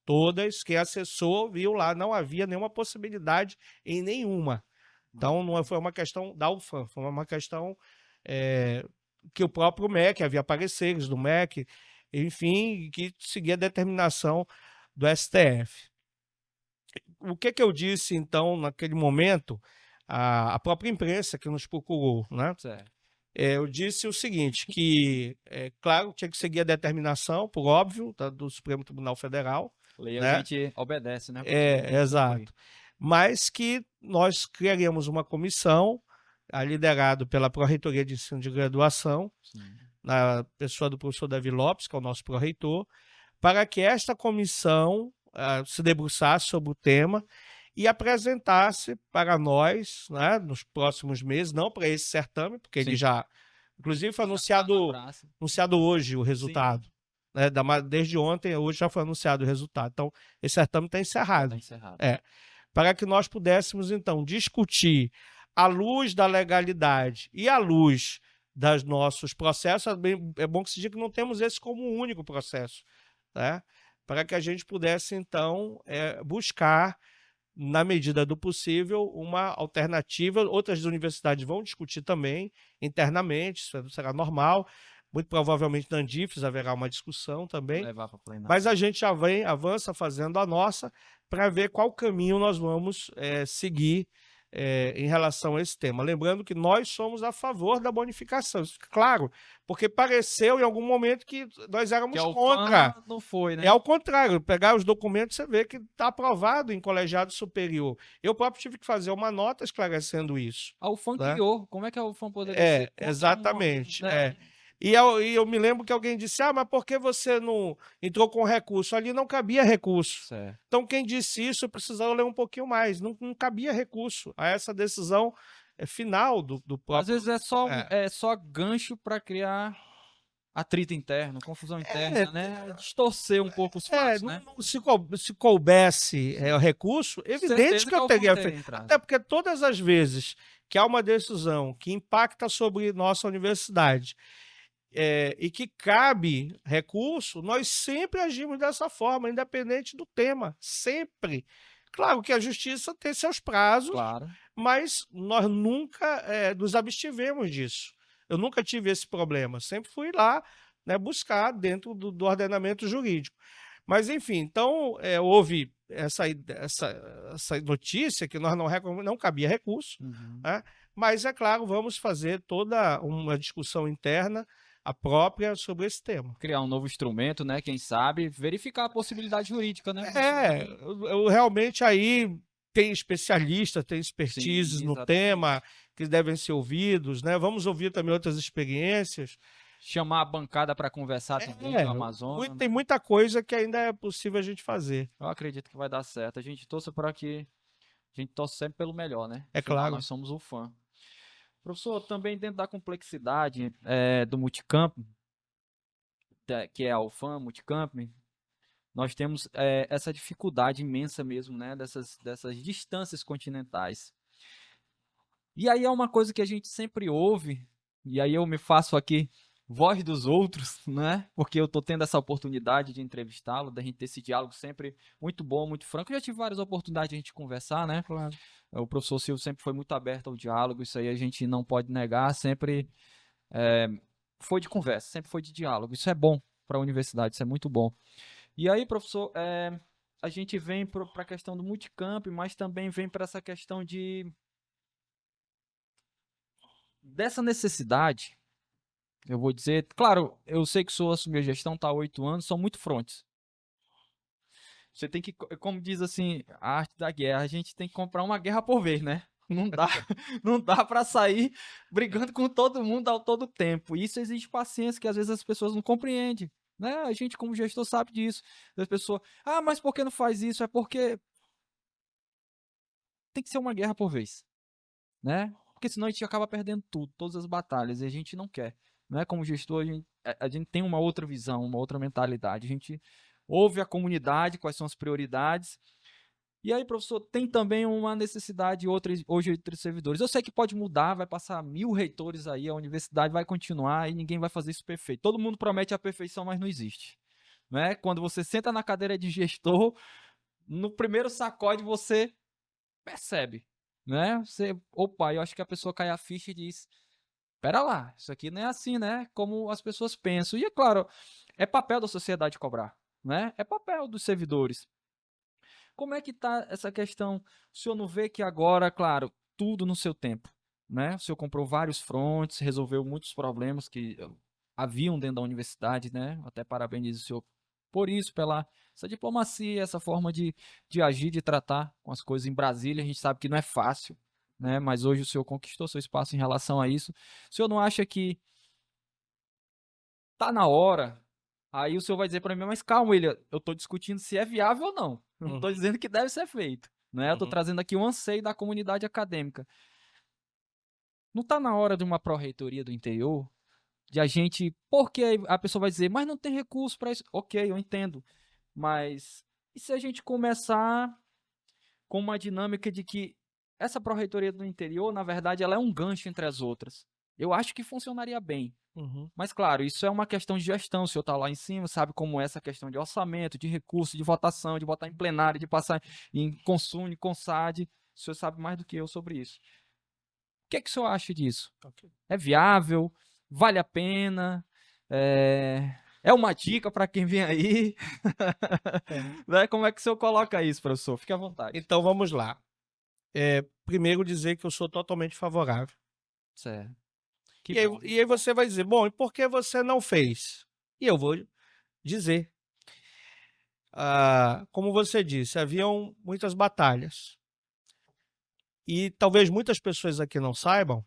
S2: Quem acessou, viu lá, não havia nenhuma possibilidade em nenhuma. Então, não foi uma questão da UFAM, foi uma questão que o próprio MEC, havia pareceres do MEC, enfim, que seguia a determinação do STF. O que eu disse, então, naquele momento, a própria imprensa que nos procurou, né?
S1: Certo.
S2: Eu disse o seguinte, que, claro, tinha que seguir a determinação, por óbvio, do Supremo Tribunal Federal.
S1: Lei
S2: né?
S1: A gente obedece, né?
S2: Exato. Mas que nós criaríamos uma comissão, liderado pela Pró-Reitoria de Ensino de Graduação, na pessoa do professor Davi Lopes, que é o nosso pró-reitor, para que esta comissão se debruçasse sobre o tema e apresentasse para nós, né, nos próximos meses, não para esse certame, porque ele já, inclusive foi anunciado hoje o resultado. Né, desde ontem, hoje já foi anunciado o resultado. Então, esse certame está encerrado. Para que nós pudéssemos, então, discutir à luz da legalidade e à luz dos nossos processos. É bom que se diga que não temos esse como um único processo, né? Para que a gente pudesse, então, buscar, na medida do possível, uma alternativa. Outras universidades vão discutir também internamente, isso será normal. Muito provavelmente na Andifes haverá uma discussão também. Mas a gente já avança fazendo a nossa para ver qual caminho nós vamos seguir em relação a esse tema. Lembrando que nós somos a favor da bonificação, isso fica claro, porque pareceu em algum momento que nós éramos contra.
S1: Não foi, né?
S2: É ao contrário, pegar os documentos você vê que está aprovado em colegiado superior. Eu próprio tive que fazer uma nota esclarecendo isso.
S1: A UFAM criou, como é que a UFAM poderia ser?
S2: Exatamente. E eu me lembro que alguém disse, mas por que você não entrou com recurso? Ali não cabia recurso.
S1: Certo.
S2: Então, quem disse isso, eu precisava ler um pouquinho mais. Não cabia recurso a essa decisão final do
S1: Às
S2: próprio...
S1: vezes
S2: É,
S1: é só gancho para criar atrito interno, confusão
S2: é,
S1: interna, né? Distorcer um pouco os fatos, né?
S2: se coubesse o recurso, evidente
S1: Certeza
S2: que
S1: que
S2: eu
S1: a UFAM
S2: teria
S1: teria
S2: feito.
S1: entrado.
S2: Até porque todas as vezes que há uma decisão que impacta sobre nossa universidade e que cabe recurso, nós sempre agimos dessa forma, independente do tema, sempre. Claro que a justiça tem seus prazos,
S1: Claro.
S2: mas nós nunca nos abstivemos disso. Eu nunca tive esse problema, sempre fui lá, né, buscar dentro do ordenamento jurídico. Mas, enfim, então houve essa notícia que nós não cabia recurso,
S1: Uhum.
S2: né? Mas, é claro, vamos fazer toda uma discussão interna, a própria, sobre esse tema.
S1: Criar um novo instrumento, né? Quem sabe, verificar a possibilidade jurídica, né?
S2: Eu realmente aí tem especialistas, tem expertise
S1: Sim,
S2: no
S1: exatamente.
S2: tema, que devem ser ouvidos, né? Vamos ouvir também outras experiências.
S1: Chamar a bancada para conversar também do Amazonas.
S2: Tem muita coisa que ainda é possível a gente fazer.
S1: Eu acredito que vai dar certo. A gente torce para que a gente torce sempre pelo melhor, né?
S2: É
S1: Afinal,
S2: claro.
S1: nós somos o fã. Professor, também dentro da complexidade do multicamp, que é a UFAM, multicamp, nós temos essa dificuldade imensa mesmo, né? Dessas distâncias continentais. E aí é uma coisa que a gente sempre ouve, e aí eu me faço aqui voz dos outros, né? Porque eu tô tendo essa oportunidade de entrevistá-lo, da gente ter esse diálogo sempre muito bom, muito franco. Eu já tive várias oportunidades de a gente conversar, né?
S2: Claro.
S1: O professor Silvio sempre foi muito aberto ao diálogo, isso aí a gente não pode negar, sempre foi de conversa, sempre foi de diálogo. Isso é bom para a universidade, isso é muito bom. E aí, professor, a gente vem para a questão do multicamp, mas também vem para essa questão dessa necessidade. Eu vou dizer, claro, eu sei que sua assumiu a gestão, está há 8 anos, são muito frontes. Você tem que, como diz assim, a arte da guerra, a gente tem que comprar uma guerra por vez, né? Não dá, não dá para sair brigando com todo mundo ao todo tempo. Isso exige paciência que às vezes as pessoas não compreendem, né? A gente como gestor sabe disso. As pessoas, mas por que não faz isso? É porque tem que ser uma guerra por vez, né? Porque senão a gente acaba perdendo tudo, todas as batalhas, e a gente não quer. Não é como gestor, a gente tem uma outra visão, uma outra mentalidade. A gente ouve a comunidade, quais são as prioridades. E aí, professor, tem também uma necessidade hoje entre servidores. Eu sei que pode mudar, vai passar 1000 reitores aí, a universidade vai continuar e ninguém vai fazer isso perfeito. Todo mundo promete a perfeição, mas não existe. Né? Quando você senta na cadeira de gestor, no primeiro sacode você percebe, né? Opa, eu acho que a pessoa cai a ficha e diz, pera lá, isso aqui não é assim, né? Como as pessoas pensam. E é claro, é papel da sociedade cobrar, né? É papel dos servidores. Como é que tá essa questão? O senhor não vê que agora, claro, tudo no seu tempo, né? O senhor comprou vários frontes, resolveu muitos problemas que haviam dentro da universidade, né? Até parabenizo o senhor por isso, pela essa diplomacia, essa forma de agir, de tratar com as coisas em Brasília. A gente sabe que não é fácil, né? Mas hoje o senhor conquistou seu espaço em relação a isso. O senhor não acha que tá na hora? Aí o senhor vai dizer para mim, mas calma, William, eu estou discutindo se é viável ou não. Eu não estou dizendo que deve ser feito, né? Eu estou trazendo aqui um anseio da comunidade acadêmica. Não está na hora de uma pró-reitoria do interior? De a gente... Porque a pessoa vai dizer, mas não tem recurso para isso. Ok, eu entendo. Mas e se a gente começar com uma dinâmica de que essa pró-reitoria do interior, na verdade, ela é um gancho entre as outras? Eu acho que funcionaria bem. Mas, claro, isso é uma questão de gestão. O senhor está lá em cima, sabe como é essa questão de orçamento, de recurso, de votação, de botar em plenário, de passar em Consune, Consad. O senhor sabe mais do que eu sobre isso. O que é que o senhor acha disso?
S2: Okay.
S1: É viável? Vale a pena? É uma dica para quem vem aí? Né? Como é que o senhor coloca isso, professor? Fique à vontade.
S2: Então, vamos lá. Primeiro dizer que eu sou totalmente favorável.
S1: Certo.
S2: E aí você vai dizer, bom, e por que você não fez? E eu vou dizer. Como você disse, haviam muitas batalhas. E talvez muitas pessoas aqui não saibam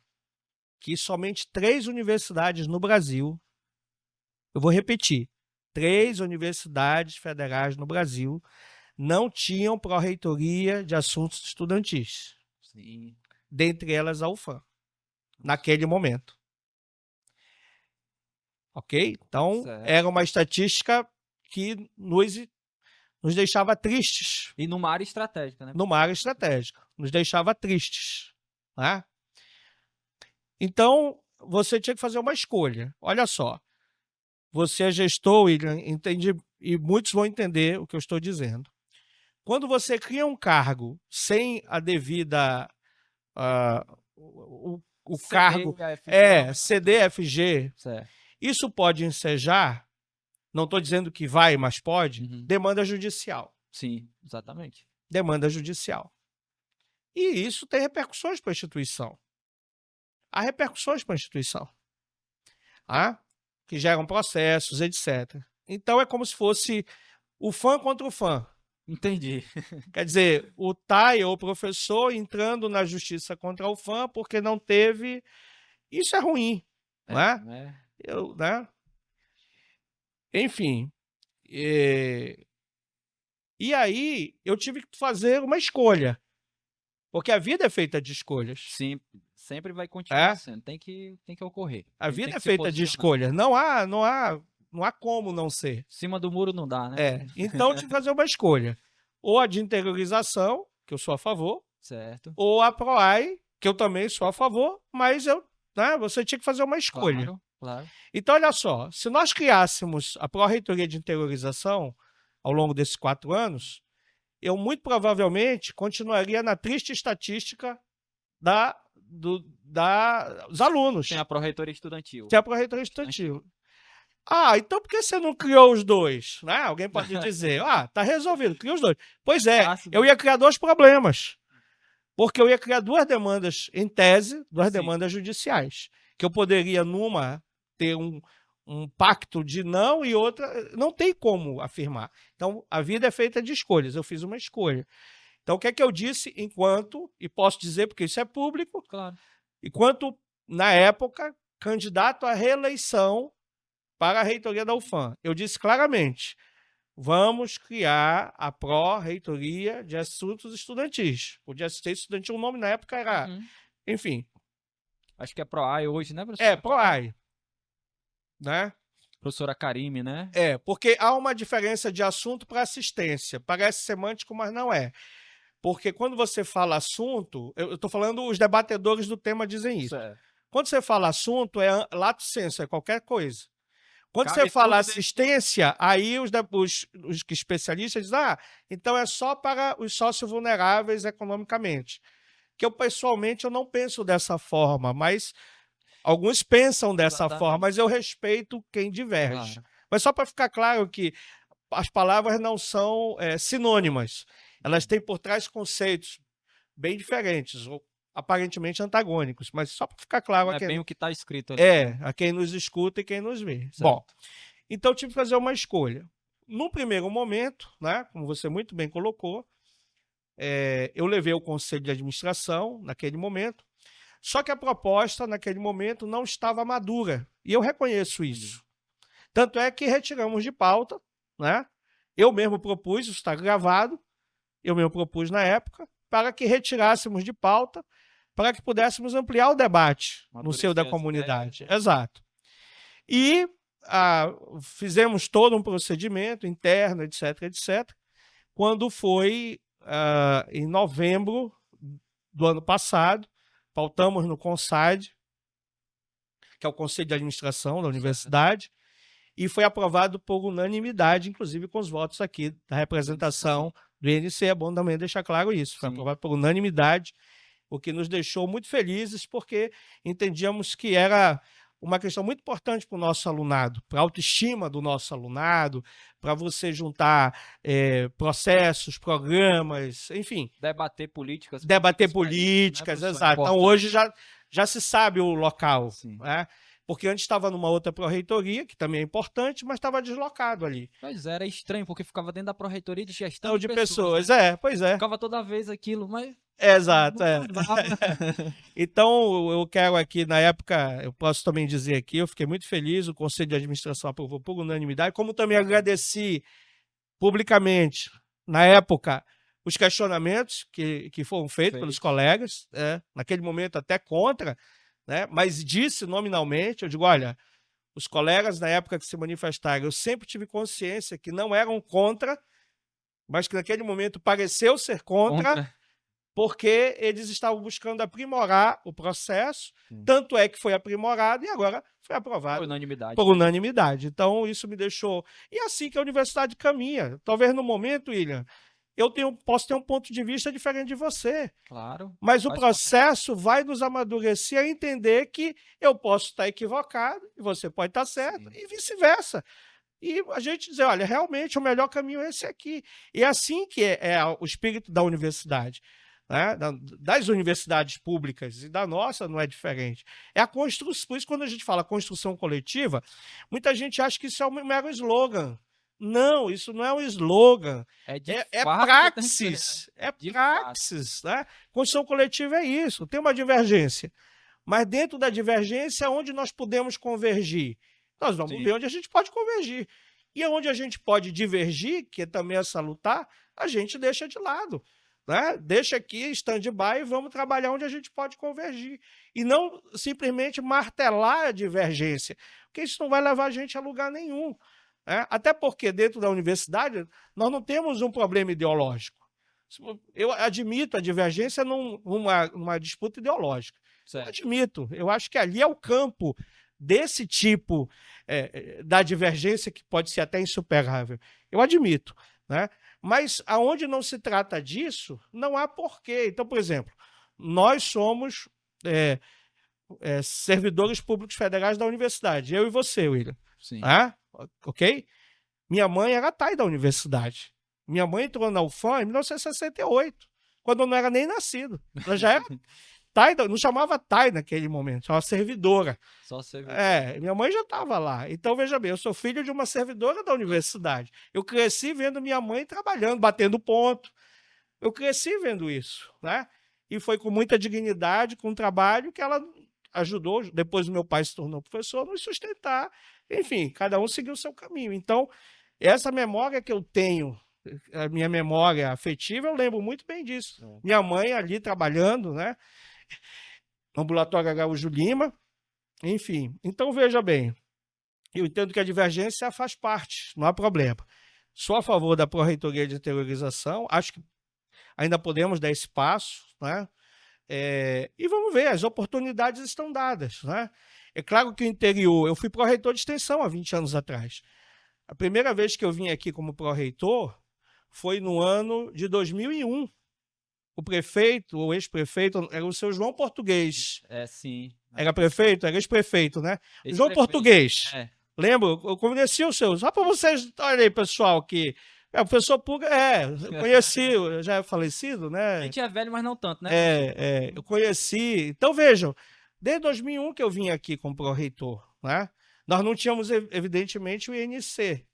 S2: que somente 3 universidades no Brasil Eu vou repetir. 3 universidades federais no Brasil não tinham pró-reitoria de assuntos estudantis.
S1: Sim.
S2: Dentre elas a UFAM, naquele momento. Ok? Então,
S1: Certo.
S2: era uma estatística que nos deixava tristes.
S1: E numa área estratégica, né?
S2: Numa área estratégica. Nos deixava tristes. Né? Então, você tinha que fazer uma escolha. Olha só. Você é gestor, William, entende, e muitos vão entender o que eu estou dizendo. Quando você cria um cargo sem a devida... o cargo é CDFG,
S1: certo.
S2: isso pode ensejar, não estou dizendo que vai, mas pode, demanda judicial.
S1: Sim, exatamente.
S2: Demanda judicial. E isso tem repercussões para a instituição. Há repercussões para a instituição. Que geram processos, etc. Então é como se fosse o fã contra o fã.
S1: Entendi.
S2: Quer dizer, o TAI ou o professor entrando na justiça contra o fã porque não teve... Isso é ruim. Não é? Né? Enfim. E aí eu tive que fazer uma escolha. Porque a vida é feita de escolhas.
S1: Sim, sempre vai continuar sendo. Tem que ocorrer.
S2: A vida é feita de escolhas. Não há como não ser.
S1: Em cima do muro não dá, né?
S2: Então eu tive que fazer uma escolha. Ou a de interiorização, que eu sou a favor.
S1: Certo.
S2: Ou a PROAI, que eu também sou a favor, mas você tinha que fazer uma escolha.
S1: Claro.
S2: Então, olha só, se nós criássemos a pró-reitoria de interiorização ao longo desses 4 anos, eu muito provavelmente continuaria na triste estatística dos alunos.
S1: Tem a pró-reitoria estudantil.
S2: Tem a pró-reitoria estudantil. Então por que você não criou os dois? Alguém pode dizer, tá resolvido, cria os dois. Pois é, eu ia criar 2 problemas. Porque eu ia criar 2 demandas, em tese, 2 demandas judiciais. Que eu poderia, numa, ter um pacto de não e outra, não tem como afirmar. Então, a vida é feita de escolhas. Eu fiz uma escolha. Então, o que é que eu disse enquanto, e posso dizer porque isso é público,
S1: claro,
S2: enquanto, na época, candidato à reeleição para a reitoria da UFAM. Eu disse claramente, vamos criar a pró-reitoria de assuntos estudantis. Podia ser estudantil, o nome na época era... Enfim.
S1: Acho que é PROAI hoje, né, professor?
S2: PROAI. Né?
S1: Professora Karime, né?
S2: Porque há uma diferença de assunto para assistência. Parece semântico, mas não é. Porque quando você fala assunto, eu estou falando, os debatedores do tema dizem isso. Quando você fala assunto, é lato sensu, é qualquer coisa. Quando você fala assistência, aí os especialistas dizem, então é só para os sócios vulneráveis economicamente. Que eu, pessoalmente, eu não penso dessa forma, mas alguns pensam dessa forma, mas eu respeito quem diverge. Claro. Mas só para ficar claro que as palavras não são sinônimas. Elas têm por trás conceitos bem diferentes, ou aparentemente antagônicos, mas só para ficar claro...
S1: É bem o que está escrito ali.
S2: A quem nos escuta e quem nos vê. Certo. Bom, então eu tive que fazer uma escolha. No primeiro momento, né, como você muito bem colocou, eu levei o conselho de administração naquele momento, só que a proposta naquele momento não estava madura, e eu reconheço isso. Tanto é que retiramos de pauta, né? Eu mesmo propus, isso está gravado, eu mesmo propus na época, para que retirássemos de pauta, para que pudéssemos ampliar o debate no seio da comunidade. Exato. E fizemos todo um procedimento interno, etc., etc., quando foi em novembro do ano passado, pautamos no CONSAD, que é o Conselho de Administração da Universidade, e foi aprovado por unanimidade, inclusive com os votos aqui da representação do INC. É bom também deixar claro isso. Foi aprovado por unanimidade, o que nos deixou muito felizes, porque entendíamos que era uma questão muito importante para o nosso alunado, para a autoestima do nosso alunado, para você juntar processos, programas, enfim.
S1: Debater políticas.
S2: Debater políticas, exato. Então, hoje já se sabe o local, né? Porque antes estava numa outra pró-reitoria, que também é importante, mas estava deslocado ali.
S1: Pois é, era estranho, porque ficava dentro da pró-reitoria de gestão
S2: de pessoas.
S1: Né?
S2: Pois é.
S1: Ficava toda vez aquilo, mas
S2: Exato, é.
S1: Não dava.
S2: Então, eu quero aqui, na época, eu posso também dizer aqui, eu fiquei muito feliz, o Conselho de Administração aprovou por unanimidade, como também agradeci publicamente, na época, os questionamentos que foram feitos pelos colegas, naquele momento até contra, né, mas disse nominalmente, eu digo, olha, os colegas na época que se manifestaram, eu sempre tive consciência que não eram contra, mas que naquele momento pareceu ser contra. Porque eles estavam buscando aprimorar o processo, tanto é que foi aprimorado e agora foi aprovado por unanimidade. Então, isso me deixou... E é assim que a universidade caminha. Talvez no momento, William, posso ter um ponto de vista diferente de você.
S1: Claro.
S2: Mas o processo vai nos amadurecer a entender que eu posso estar equivocado e você pode estar certo, e vice-versa. E a gente dizer, olha, realmente o melhor caminho é esse aqui. E é assim que é o espírito da universidade. Né, das universidades públicas e da nossa não é diferente. É a construção, por isso quando a gente fala construção coletiva, muita gente acha que isso é um mero slogan. Não, isso não é um slogan. É praxis. É praxis. Né? Construção coletiva é isso. Tem uma divergência. Mas dentro da divergência, onde nós podemos convergir? Nós vamos ver onde a gente pode convergir. E onde a gente pode divergir, que também é salutar, a gente deixa de lado. Né? Deixa aqui stand-by e vamos trabalhar onde a gente pode convergir. E não simplesmente martelar a divergência, porque isso não vai levar a gente a lugar nenhum. Né? Até porque dentro da universidade nós não temos um problema ideológico. Eu admito a divergência numa disputa ideológica. Eu admito. Eu acho que ali é o campo desse tipo da divergência que pode ser até insuperável. Eu admito. Né? Mas aonde não se trata disso, não há porquê. Então, por exemplo, nós somos servidores públicos federais da universidade, eu e você, William.
S1: Sim.
S2: Ok? Minha mãe era TAI da universidade. Minha mãe entrou na UFAM em 1968, quando eu não era nem nascido. Ela já era TAI, não chamava TAI naquele momento, chamava servidora.
S1: Só servidora.
S2: Minha mãe já estava lá. Então, veja bem, eu sou filho de uma servidora da universidade. Eu cresci vendo minha mãe trabalhando, batendo ponto. Eu cresci vendo isso, né? E foi com muita dignidade, com trabalho, que ela ajudou, depois o meu pai se tornou professor, a nos sustentar. Enfim, cada um seguiu o seu caminho. Então, essa memória que eu tenho, a minha memória afetiva, eu lembro muito bem disso. Minha mãe ali trabalhando, né? No ambulatório Araújo Lima, enfim. Então, veja bem, eu entendo que a divergência faz parte, não há problema. Sou a favor da pró-reitoria de interiorização, acho que ainda podemos dar esse passo, né? E vamos ver, as oportunidades estão dadas. Né? É claro que o interior, eu fui pró-reitor de extensão há 20 anos atrás. A primeira vez que eu vim aqui como pró-reitor foi no ano de 2001. O prefeito, ou ex-prefeito, era o seu João Português.
S1: Sim.
S2: Era prefeito? Era ex-prefeito, né? João Português. Lembro? Eu conheci os seus. Só para vocês, olha aí, pessoal, que... o professor Puga, conheci, já é falecido, né?
S1: A gente é velho, mas não tanto, né?
S2: Eu conheci. Então, vejam, desde 2001 que eu vim aqui como pró-reitor, né? Nós não tínhamos, evidentemente, o INC.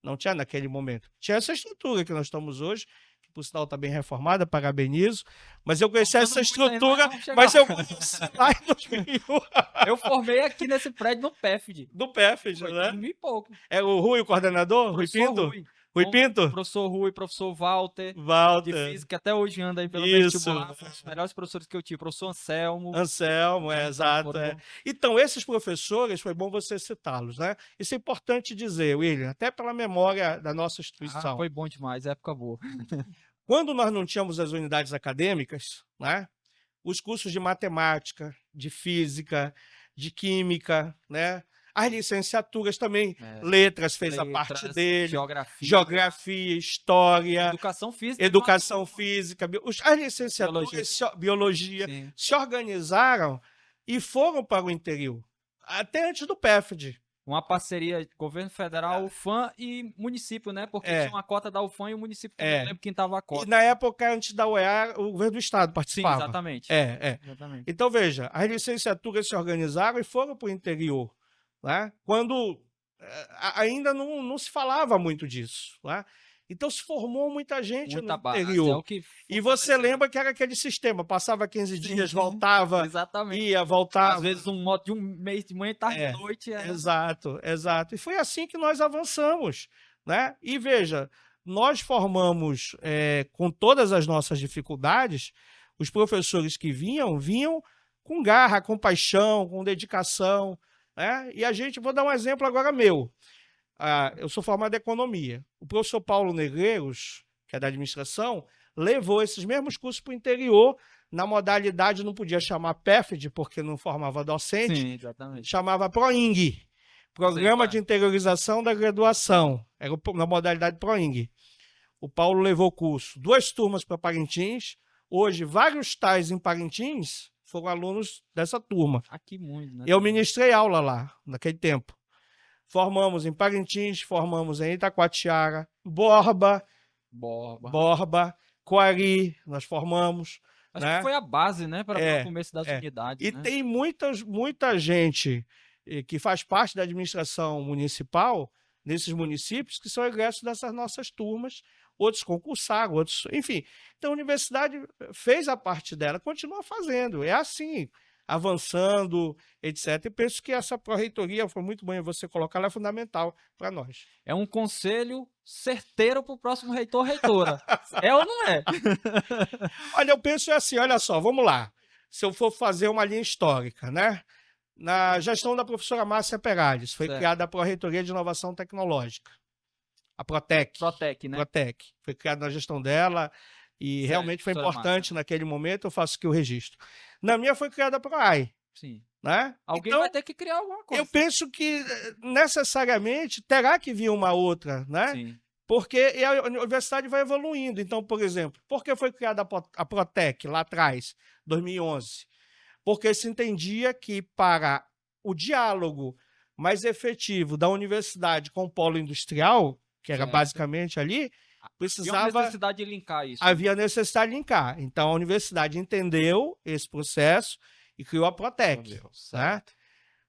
S2: Não tinha naquele momento. Tinha essa estrutura que nós estamos hoje, que por sinal está bem reformada, parabenizo. Mas eu conheci essa estrutura, mas eu conheci lá em 2001.
S1: Eu formei aqui nesse prédio no PEFD.
S2: Do PEFD, né?
S1: 2000 e pouco.
S2: É o Rui, o coordenador? Rui Pinto? Rui Pinto?
S1: Professor Rui, professor Walter.
S2: Walter.
S1: De física, até hoje anda aí pelo vestibular. Foi um dos melhores professores que eu tive. Professor Anselmo.
S2: Anselmo, exato. Então, esses professores, foi bom você citá-los, né? Isso é importante dizer, William, até pela memória da nossa instituição.
S1: Foi bom demais, época boa.
S2: Quando nós não tínhamos as unidades acadêmicas, né? Os cursos de matemática, de física, de química, né? As licenciaturas também, letras fez a parte dele, geografia, história, educação física, as licenciaturas, biologia, se organizaram e foram para o interior, até antes do PEFD.
S1: Uma parceria governo federal, UFAM e município, né? Porque tinha uma cota da UFAM e o município não lembro quem estava a cota.
S2: E na época, antes da UEA, o governo do estado participava.
S1: Sim, exatamente.
S2: Exatamente. Então, veja, as licenciaturas se organizaram e foram para o interior. Né? Quando ainda não se falava muito disso. Né? Então se formou muita gente
S1: Muita
S2: no
S1: base, é
S2: interior.
S1: o que
S2: E você
S1: fortaleceu.
S2: lembra que era aquele sistema, passava 15 dias,
S1: Sim,
S2: voltava,
S1: exatamente.
S2: ia, voltava.
S1: Às vezes um moto de um mês de manhã e tarde
S2: É,
S1: de noite era...
S2: exato, exato. E foi assim que nós avançamos, né? E veja, nós formamos, com todas as nossas dificuldades, os professores que vinham com garra, com paixão, com dedicação, né? E a gente, vou dar um exemplo agora meu. Eu sou formado em economia. O professor Paulo Negreiros, que é da administração, levou esses mesmos cursos para o interior. Na modalidade, não podia chamar PEFD, porque não formava docente,
S1: Sim, exatamente.
S2: chamava PROING, Programa
S1: Sei,
S2: de Interiorização da Graduação. Era na modalidade PROING. O Paulo levou o curso. 2 turmas para Parintins. Hoje, vários tais em Parintins foram alunos dessa turma.
S1: Aqui muito, né?
S2: Eu ministrei aula lá, naquele tempo. Formamos em Parintins, formamos em Itacoatiara, Borba, Coari, nós formamos.
S1: Acho
S2: né?
S1: que foi a base, né, para o começo das
S2: E
S1: unidades, né?
S2: tem muita gente que faz parte da administração municipal nesses municípios que são egressos dessas nossas turmas, outros concursaram, outros, enfim. Então a universidade fez a parte dela, continua fazendo, é assim, avançando, etc. E penso que essa pró-reitoria, foi muito bom você colocar, ela é fundamental para nós.
S1: É um conselho certeiro para o próximo reitor, reitora. É ou não é?
S2: Olha, eu penso assim, olha só, vamos lá. Se eu for fazer uma linha histórica, né? Na gestão da professora Márcia Perales, foi criada a Pró-Reitoria de Inovação Tecnológica, a Protec.
S1: Protec, né?
S2: Protec. Foi criada na gestão dela e realmente foi importante naquele momento, eu faço aqui o registro. Na minha foi criada a PROAI.
S1: Sim.
S2: Né?
S1: Alguém vai ter que criar alguma coisa.
S2: Eu penso que necessariamente terá que vir uma outra, né?
S1: Sim.
S2: Porque a universidade vai evoluindo. Então, por exemplo, por que foi criada a Protec lá atrás, 2011? Porque se entendia que para o diálogo mais efetivo da universidade com o polo industrial, que era basicamente ali, precisava...
S1: Havia necessidade de linkar isso.
S2: Havia necessidade de linkar. Então, a universidade entendeu esse processo e criou a Protec. Né?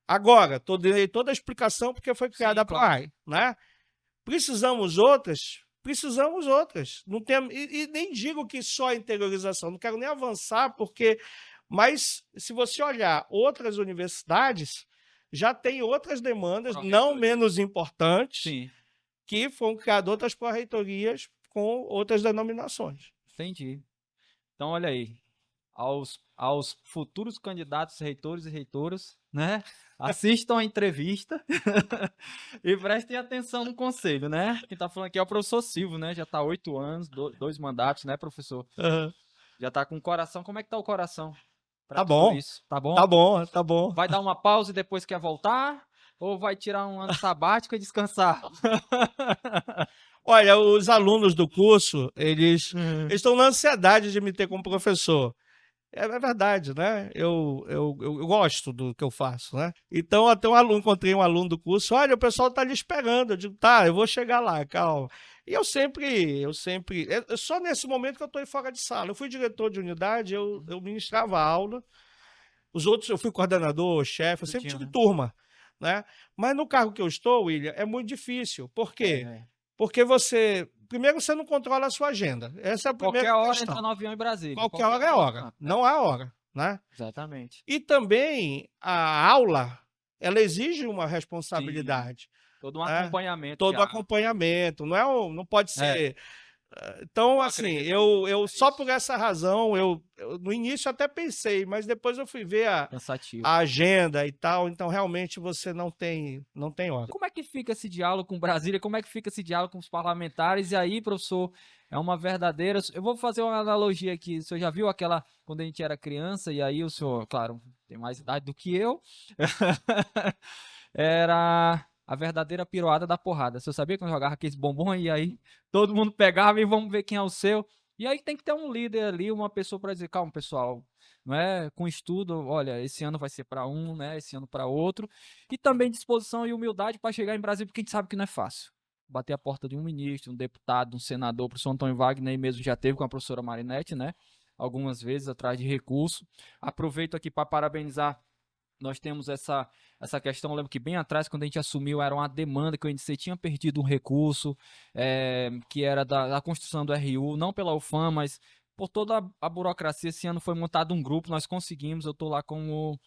S2: Agora, dei toda a explicação porque foi criada a PROAI. Né? Precisamos outras? Precisamos outras. Não tem, e nem digo que só a interiorização, não quero nem avançar, porque... Mas, se você olhar outras universidades, já tem outras demandas, não menos importantes,
S1: Sim.
S2: que foram criadas outras pró-reitorias com outras denominações.
S1: Entendi. Então, olha aí. Aos futuros candidatos reitores e reitoras, né? Assistam a entrevista e prestem atenção no conselho, né? Quem tá falando aqui é o professor Silvio, né? Já tá 8 anos, 2 mandatos, né, professor? Já tá com o coração. Como é que tá o coração?
S2: Tá bom.
S1: Isso? Tá bom?
S2: Tá bom, tá bom.
S1: Vai dar uma pausa e depois quer voltar? Ou vai tirar um ano sabático e descansar?
S2: Olha, os alunos do curso, eles estão na ansiedade de me ter como professor. É verdade, né? Eu gosto do que eu faço, né? Então, até encontrei um aluno do curso, olha, o pessoal tá ali esperando. Eu digo, tá, eu vou chegar lá, calma. E eu sempre, só nesse momento que eu estou fora de sala. Eu fui diretor de unidade, eu ministrava aula. Os outros, eu fui coordenador, chefe, eu sempre tive turma, né? Mas no cargo que eu estou, William, é muito difícil. Por quê? Porque primeiro, você não controla a sua agenda. Essa é a primeira
S1: questão. Qualquer hora
S2: entra
S1: no avião em Brasília.
S2: Qualquer hora é hora. Não há hora, né?
S1: Exatamente.
S2: E também a aula, ela exige uma responsabilidade.
S1: Sim. Todo um acompanhamento.
S2: Todo acompanhamento. Não pode ser... Então, assim, eu só por essa razão, eu no início até pensei, mas depois eu fui ver a agenda e tal, então realmente você não tem hora.
S1: Como é que fica esse diálogo com Brasília? Como é que fica esse diálogo com os parlamentares? E aí, professor, é uma verdadeira... Eu vou fazer uma analogia aqui. O senhor já viu aquela... Quando a gente era criança, e aí o senhor, claro, tem mais idade do que eu, era... a verdadeira piroada da porrada. Você sabia que eu jogava aqueles bombons e aí todo mundo pegava e vamos ver quem é o seu? E aí tem que ter um líder ali, uma pessoa para dizer, calma, pessoal, não é com estudo, olha, esse ano vai ser para um, né, esse ano para outro. E também disposição e humildade para chegar em Brasília, porque a gente sabe que não é fácil. Bater a porta de um ministro, um deputado, um senador, o professor Antônio Wagner mesmo já teve com a professora Marinete, né? Algumas vezes atrás de recurso. Aproveito aqui para parabenizar Nós temos essa questão, eu lembro que bem atrás, quando a gente assumiu, era uma demanda que o INC tinha perdido um recurso, que era da construção do RU, não pela UFAM, mas por toda a burocracia. Esse ano foi montado um grupo, nós conseguimos, eu estou lá como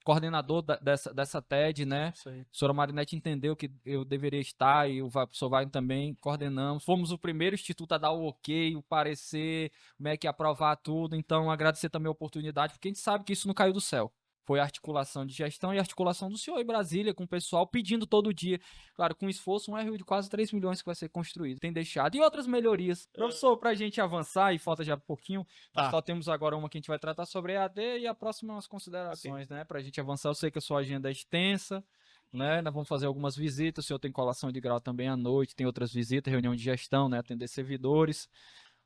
S1: coordenador dessa TED, né?
S2: Isso aí.
S1: A senhora Marinette entendeu que eu deveria estar e o professor Wagner também coordenamos. Fomos o primeiro instituto a dar o ok, o parecer, o MEC aprovar tudo. Então, agradecer também a oportunidade, porque a gente sabe que isso não caiu do céu. Foi a articulação de gestão e a articulação do senhor em Brasília, com o pessoal pedindo todo dia. Claro, com esforço, um RU de quase 3 milhões que vai ser construído. Tem deixado. E outras melhorias. Professor, para a gente avançar, e falta já um pouquinho, nós só temos agora uma que a gente vai tratar sobre EAD e a próxima umas considerações, né? Para a gente avançar. Eu sei que a sua agenda é extensa, né? Nós vamos fazer algumas visitas. O senhor tem colação de grau também à noite, tem outras visitas, reunião de gestão, né? Atender servidores.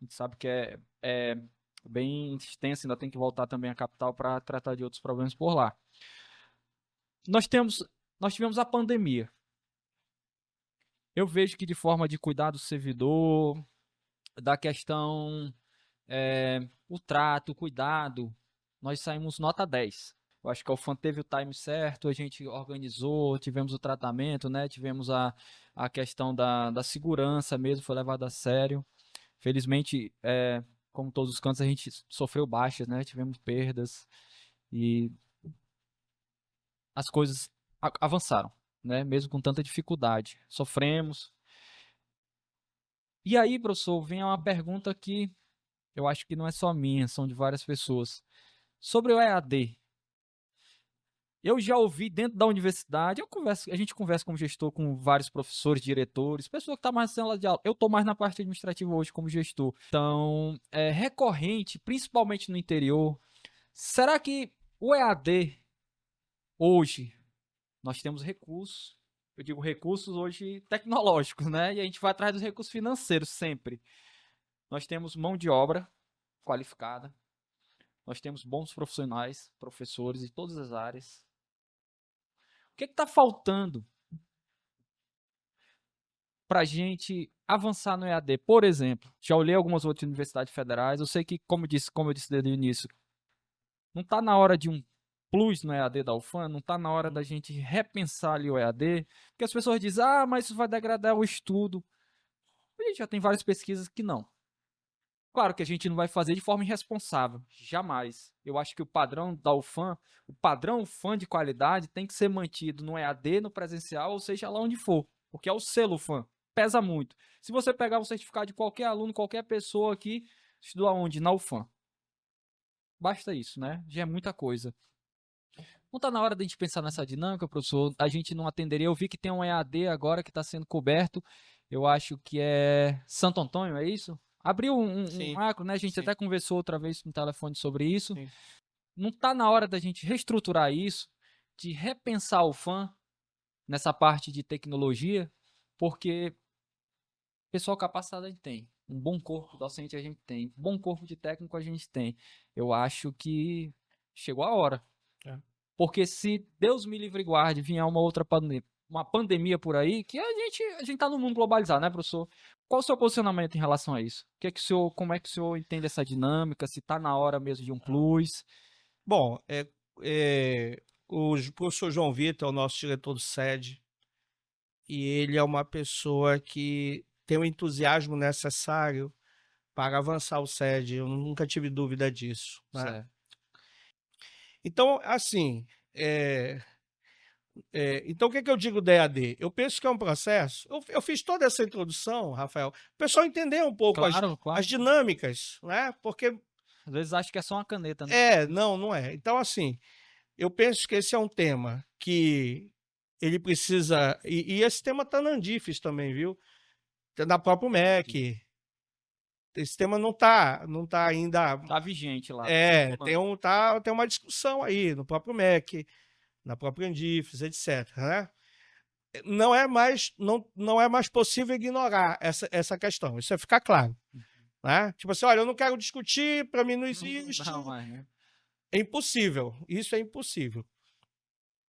S1: A gente sabe que é bem extenso, ainda tem que voltar também à capital para tratar de outros problemas por lá. Nós tivemos a pandemia. Eu vejo que de forma de cuidar do servidor, da questão, o trato, o cuidado, nós saímos nota 10. Eu acho que a UFAM teve o time certo, a gente organizou, tivemos o tratamento, né? Tivemos a questão da segurança mesmo, foi levado a sério. Felizmente, como todos os cantos, a gente sofreu baixas, né? Tivemos perdas e as coisas avançaram, né? Mesmo com tanta dificuldade. Sofremos. E aí, professor, vem uma pergunta que eu acho que não é só minha, são de várias pessoas. Sobre o EAD. Eu já ouvi dentro da universidade, a gente conversa como gestor com vários professores, diretores, pessoa que está mais na sala de aula. Eu estou mais na parte administrativa hoje como gestor. Então, é recorrente, principalmente no interior. Será que o EAD, hoje, nós temos recursos, eu digo recursos hoje tecnológicos, né? E a gente vai atrás dos recursos financeiros sempre. Nós temos mão de obra qualificada, nós temos bons profissionais, professores de todas as áreas. O que está faltando para a gente avançar no EAD? Por exemplo, já olhei algumas outras universidades federais, eu sei que, como eu disse desde o início, não está na hora de um plus no EAD da UFAM, não está na hora da gente repensar ali o EAD, porque as pessoas dizem, mas isso vai degradar o estudo. A gente já tem várias pesquisas que não. Claro que a gente não vai fazer de forma irresponsável, jamais. Eu acho que o padrão da UFAM, o padrão UFAM de qualidade tem que ser mantido no EAD, no presencial, ou seja lá onde for, porque é o selo UFAM, pesa muito. Se você pegar um certificado de qualquer aluno, qualquer pessoa aqui, estudou aonde? Na UFAM. Basta isso, né? Já é muita coisa. Não está na hora de a gente pensar nessa dinâmica, professor? A gente não atenderia. Eu vi que tem um EAD agora que está sendo coberto. Eu acho que é Santo Antônio, é isso? Abriu um macro, né? A gente até conversou outra vez no telefone sobre isso. Sim. Não está na hora da gente reestruturar isso, de repensar o FAM nessa parte de tecnologia, porque pessoal capacitado a gente tem. Um bom corpo docente a gente tem. Um bom corpo de técnico a gente tem. Eu acho que chegou a hora. Porque se Deus me livre e guarde, vier uma outra pandemia por aí, que a gente tá no mundo globalizado, né, professor? Qual o seu posicionamento em relação a isso? Como é que o senhor entende essa dinâmica? Se tá na hora mesmo de um plus?
S2: Bom, o professor João Vitor é o nosso diretor do SED, e ele é uma pessoa que tem o entusiasmo necessário para avançar o SED. Eu nunca tive dúvida disso, né?
S1: Certo.
S2: Então, assim, então o que eu digo da EAD? Eu penso que é um processo. Eu fiz toda essa introdução, Rafael, para o pessoal entender um pouco as dinâmicas, né? Porque
S1: às vezes acho que é só uma caneta, né?
S2: Não é. Então, assim, eu penso que esse é um tema que ele precisa. E esse tema está na Andifes também, viu? Na própria MEC. Esse tema não tá ainda.
S1: Tá vigente lá.
S2: Tem uma discussão aí no próprio MEC, na própria Andifes, etc. Né? Não é mais possível ignorar essa questão. Isso é ficar claro. Né? Tipo assim, olha, eu não quero discutir, para mim não existe.
S1: Né?
S2: É impossível. Isso é impossível.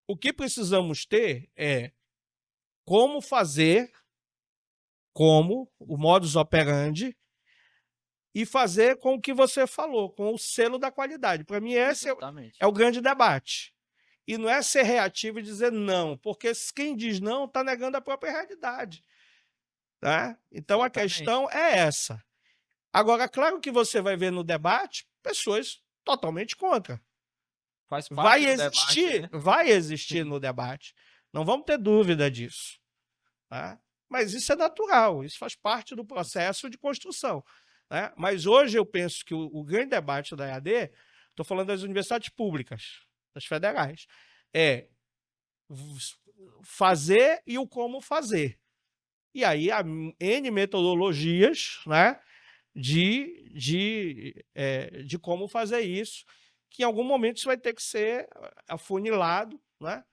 S2: O que precisamos ter é como fazer, o modus operandi, e fazer com o que você falou, com o selo da qualidade. Para mim, esse é o grande debate. E não é ser reativo e dizer não, porque quem diz não está negando a própria realidade. Tá? Então, a
S1: Exatamente.
S2: questão é essa. Agora, claro que você vai ver no debate pessoas totalmente contra.
S1: Faz parte do debate, né?
S2: Vai existir
S1: Sim.
S2: no debate. Não vamos ter dúvida disso. Tá? Mas isso é natural, isso faz parte do processo de construção. Né? Mas hoje eu penso que o grande debate da EAD, estou falando das universidades públicas, das federais, é fazer e o como fazer. E aí há N metodologias, né, de como fazer isso, que em algum momento isso vai ter que ser afunilado, né,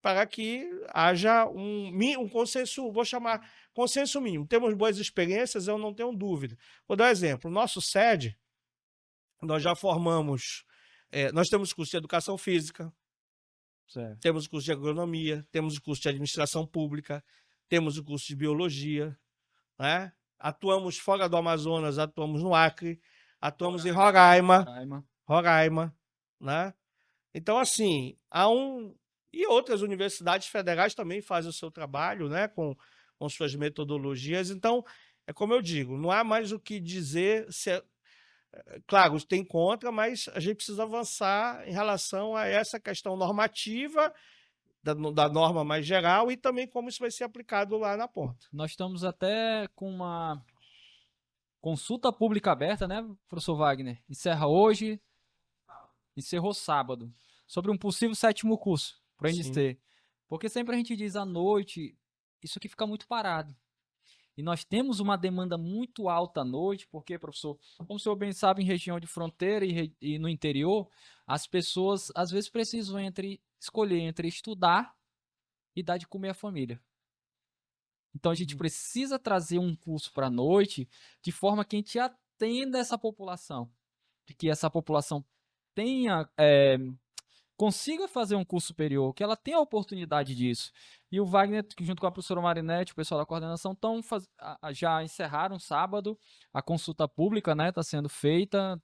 S2: para que haja um consenso, vou chamar consenso mínimo. Temos boas experiências, eu não tenho dúvida. Vou dar um exemplo. O nosso SED, nós já formamos, nós temos curso de educação física,
S1: Certo.
S2: temos o curso de agronomia, temos o curso de administração pública, temos o curso de biologia, né? Atuamos fora do Amazonas, atuamos no Acre, atuamos em Roraima, né? Então, assim, e outras universidades federais também fazem o seu trabalho, né? Com suas metodologias. Então, é como eu digo, não há mais o que dizer. Claro, tem contra, mas a gente precisa avançar em relação a essa questão normativa da norma mais geral e também como isso vai ser aplicado lá na ponta.
S1: Nós estamos até com uma consulta pública aberta, né, professor Wagner? Encerra hoje, encerrou sábado, sobre um possível 7º curso para a
S2: Sim.
S1: NST. Porque sempre a gente diz à noite, isso aqui fica muito parado. E nós temos uma demanda muito alta à noite, porque, professor, como o senhor bem sabe, em região de fronteira e no interior, as pessoas às vezes precisam escolher entre estudar e dar de comer à família. Então a gente precisa trazer um curso para a noite de forma que a gente atenda essa população, de que essa população tenha, consiga fazer um curso superior, que ela tenha a oportunidade disso. E o Wagner, junto com a professora Marinette, o pessoal da coordenação, já encerraram sábado a consulta pública, né? Está sendo feita,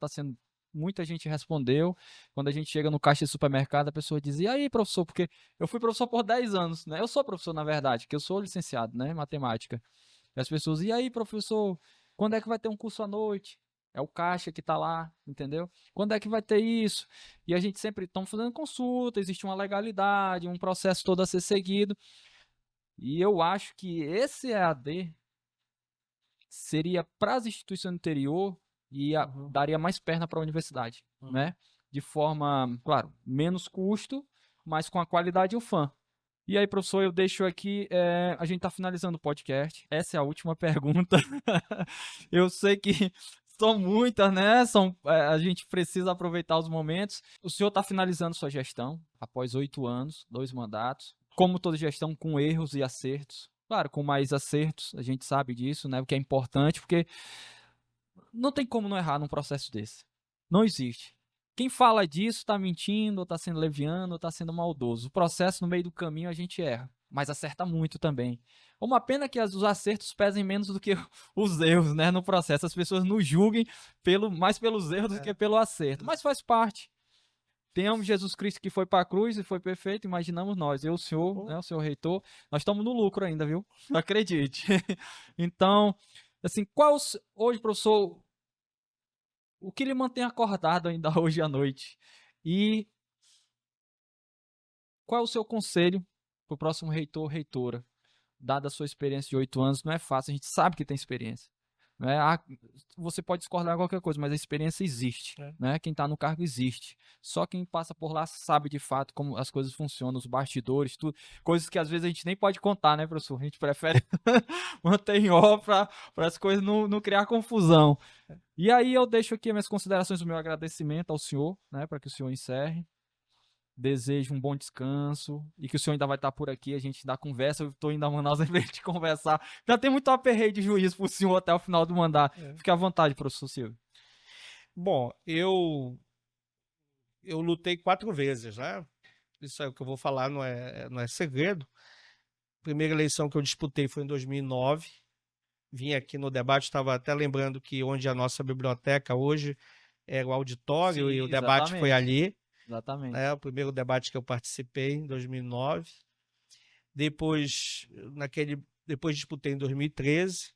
S1: muita gente respondeu. Quando a gente chega no caixa de supermercado, a pessoa diz: e aí, professor? Porque eu fui professor por 10 anos, né? Eu sou professor, na verdade, que eu sou licenciado, né, em matemática. E as pessoas: e aí, professor, quando é que vai ter um curso à noite? É o caixa que está lá, entendeu? Quando é que vai ter isso? E a gente sempre estamos fazendo consulta, existe uma legalidade, um processo todo a ser seguido. E eu acho que esse EAD seria para as instituições do interior e daria mais perna para a universidade, né? De forma, claro, menos custo, mas com a qualidade UFAM. E aí, professor, eu deixo aqui, a gente está finalizando o podcast. Essa é a última pergunta. Eu sei que são muitas, né? A gente precisa aproveitar os momentos. O senhor está finalizando sua gestão, após 8 anos, 2 mandatos. Como toda gestão, com erros e acertos. Claro, com mais acertos, a gente sabe disso, né? O que é importante, porque não tem como não errar num processo desse. Não existe. Quem fala disso está mentindo, ou está sendo leviano, ou está sendo maldoso. O processo, no meio do caminho, a gente erra, mas acerta muito também. Uma pena que os acertos pesem menos do que os erros, né, no processo. As pessoas nos julguem mais pelos erros do que pelo acerto, mas faz parte. Temos Jesus Cristo que foi para a cruz e foi perfeito, imaginamos nós. Eu, o senhor, né, o senhor reitor, nós estamos no lucro ainda, viu? Acredite. Então, assim, hoje, professor, o que lhe mantém acordado ainda hoje à noite? E qual é o seu conselho para o próximo reitor ou reitora? Dada a sua experiência de 8 anos, não é fácil, a gente sabe que tem experiência. Não é? Você pode discordar de qualquer coisa, mas a experiência existe. Né? Quem está no cargo existe. Só quem passa por lá sabe de fato como as coisas funcionam, os bastidores, tudo. Coisas que às vezes a gente nem pode contar, né, professor? A gente prefere manter em off para as coisas não criar confusão. E aí eu deixo aqui minhas considerações, o meu agradecimento ao senhor, né, para que o senhor encerre. Desejo um bom descanso e que o senhor ainda vai estar por aqui, a gente dá conversa. Eu estou indo a Manaus em vez de conversar. Já tem muito aperreio de juízo para o senhor até o final do mandato. Fique à vontade, professor Silvio.
S2: Bom, eu lutei 4 vezes, né? Isso é o que eu vou falar, não é segredo. A primeira eleição que eu disputei foi em 2009. Vim aqui no debate, estava até lembrando que onde a nossa biblioteca hoje era o auditório. Sim, e o debate foi ali.
S1: Exatamente.
S2: né? O primeiro debate que eu participei em 2009. Depois, depois disputei em 2013.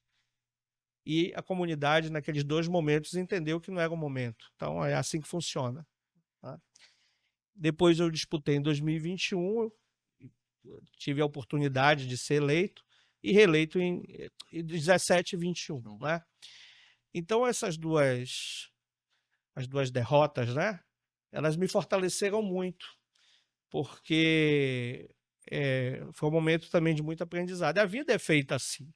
S2: E a comunidade, naqueles 2 momentos, entendeu que não era o momento. Então, é assim que funciona. Tá? Depois eu disputei em 2021, tive a oportunidade de ser eleito e reeleito em 17 e 21. Né? Então, as duas derrotas, né, elas me fortaleceram muito, porque foi um momento também de muito aprendizado. E a vida é feita assim.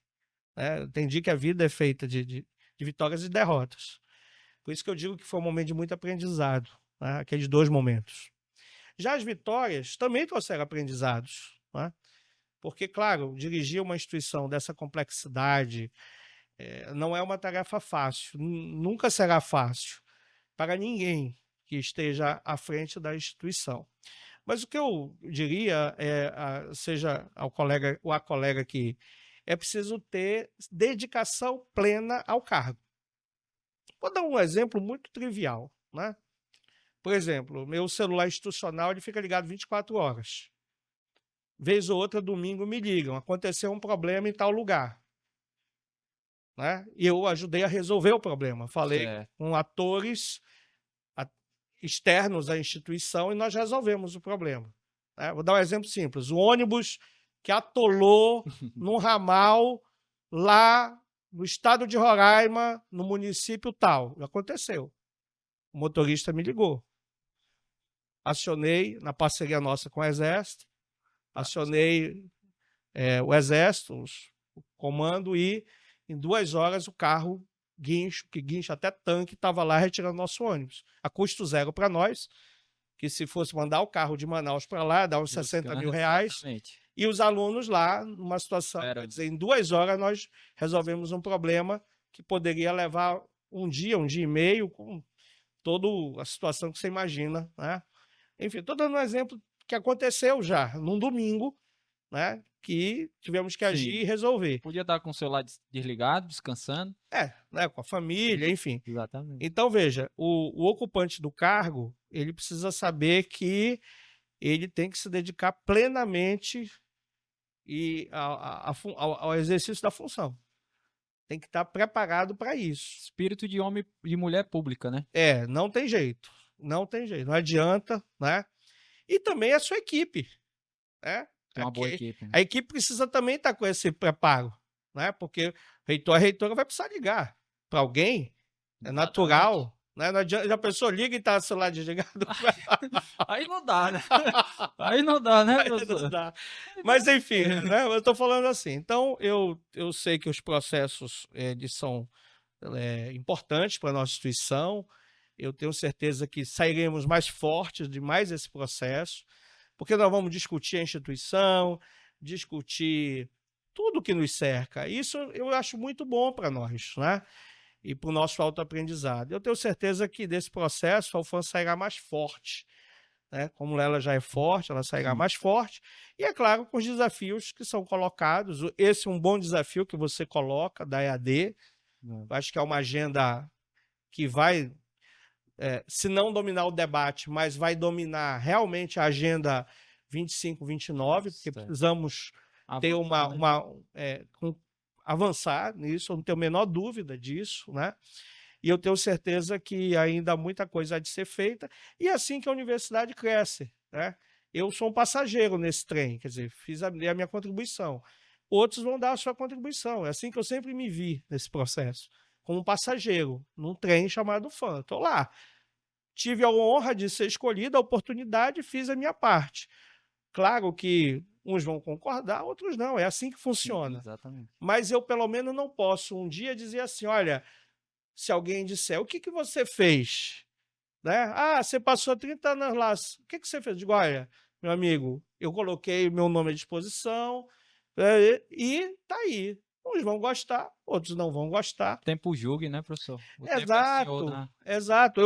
S2: Né? Eu entendi que a vida é feita de vitórias e derrotas. Por isso que eu digo que foi um momento de muito aprendizado, né? Aqueles 2 momentos. Já as vitórias também trouxeram aprendizados, né? Porque, claro, dirigir uma instituição dessa complexidade não é uma tarefa fácil, nunca será fácil para ninguém que esteja à frente da instituição. Mas o que eu diria, seja ao colega ou à colega que é preciso ter dedicação plena ao cargo. Vou dar um exemplo muito trivial, né? Por exemplo, meu celular institucional ele fica ligado 24 horas. Vez ou outra, domingo, me ligam. Aconteceu um problema em tal lugar. Né? E eu ajudei a resolver o problema. Falei com atores externos à instituição e nós resolvemos o problema. Né? Vou dar um exemplo simples. O ônibus que atolou num ramal lá no estado de Roraima, no município tal. Aconteceu. O motorista me ligou. Acionei, na parceria nossa com o Exército, acionei o Exército, o comando, e em 2 horas o carro guincho, que guincha até tanque, estava lá retirando nosso ônibus. A custo zero para nós, que se fosse mandar o carro de Manaus para lá, dá uns 60 mil reais.
S1: Exatamente.
S2: E os alunos lá, numa situação, quer dizer, em 2 horas nós resolvemos um problema que poderia levar um dia e meio, com toda a situação que você imagina, né? Enfim, estou dando um exemplo que aconteceu já, num domingo, né? Que tivemos que agir e resolver.
S1: Podia estar com o celular desligado, descansando.
S2: Né? Com a família, enfim.
S1: Exatamente.
S2: Então, veja, o ocupante do cargo, ele precisa saber que ele tem que se dedicar plenamente ao exercício da função. Tem que estar preparado para isso.
S1: Espírito de homem e mulher pública, né?
S2: Não tem jeito. Não tem jeito. Não adianta, né? E também a sua equipe, né?
S1: Tem uma boa equipe. Né?
S2: A equipe precisa também estar com esse preparo, né? Porque o reitor, a reitora vai precisar ligar para alguém, é natural, né? Não adianta, a pessoa liga e está o celular desligado.
S1: Aí não dá, né? Aí não dá, né,
S2: professor? Não dá. Mas enfim, né? Eu estou falando assim. Então, eu sei que os processos eles são importantes para a nossa instituição. Eu tenho certeza que sairemos mais fortes de mais esse processo, porque nós vamos discutir a instituição, discutir tudo que nos cerca. Isso eu acho muito bom para nós, né? E para o nosso autoaprendizado. Eu tenho certeza que desse processo a UFAM sairá mais forte. Né? Como ela já é forte, ela sairá mais forte. E, é claro, com os desafios que são colocados. Esse é um bom desafio que você coloca, da EAD. Acho que é uma agenda que vai, se não dominar o debate, mas vai dominar realmente a agenda 25, 29, porque precisamos ter avançar nisso, eu não tenho a menor dúvida disso, né? E eu tenho certeza que ainda há muita coisa há de ser feita, e é assim que a universidade cresce, né? Eu sou um passageiro nesse trem, quer dizer, fiz a minha contribuição. Outros vão dar a sua contribuição. É assim que eu sempre me vi nesse processo, como um passageiro, num trem chamado FAM. Estou lá. Tive a honra de ser escolhido, a oportunidade, fiz a minha parte. Claro que uns vão concordar, outros não. É assim que funciona.
S1: Sim, exatamente.
S2: Mas eu, pelo menos, não posso um dia dizer assim, olha, se alguém disser, o que você fez? Né? Ah, você passou 30 anos lá, o que você fez? Eu digo, olha, meu amigo, eu coloquei meu nome à disposição e tá aí. Uns vão gostar, outros não vão gostar.
S1: Tempo julgue, né, professor?
S2: Exato, exato.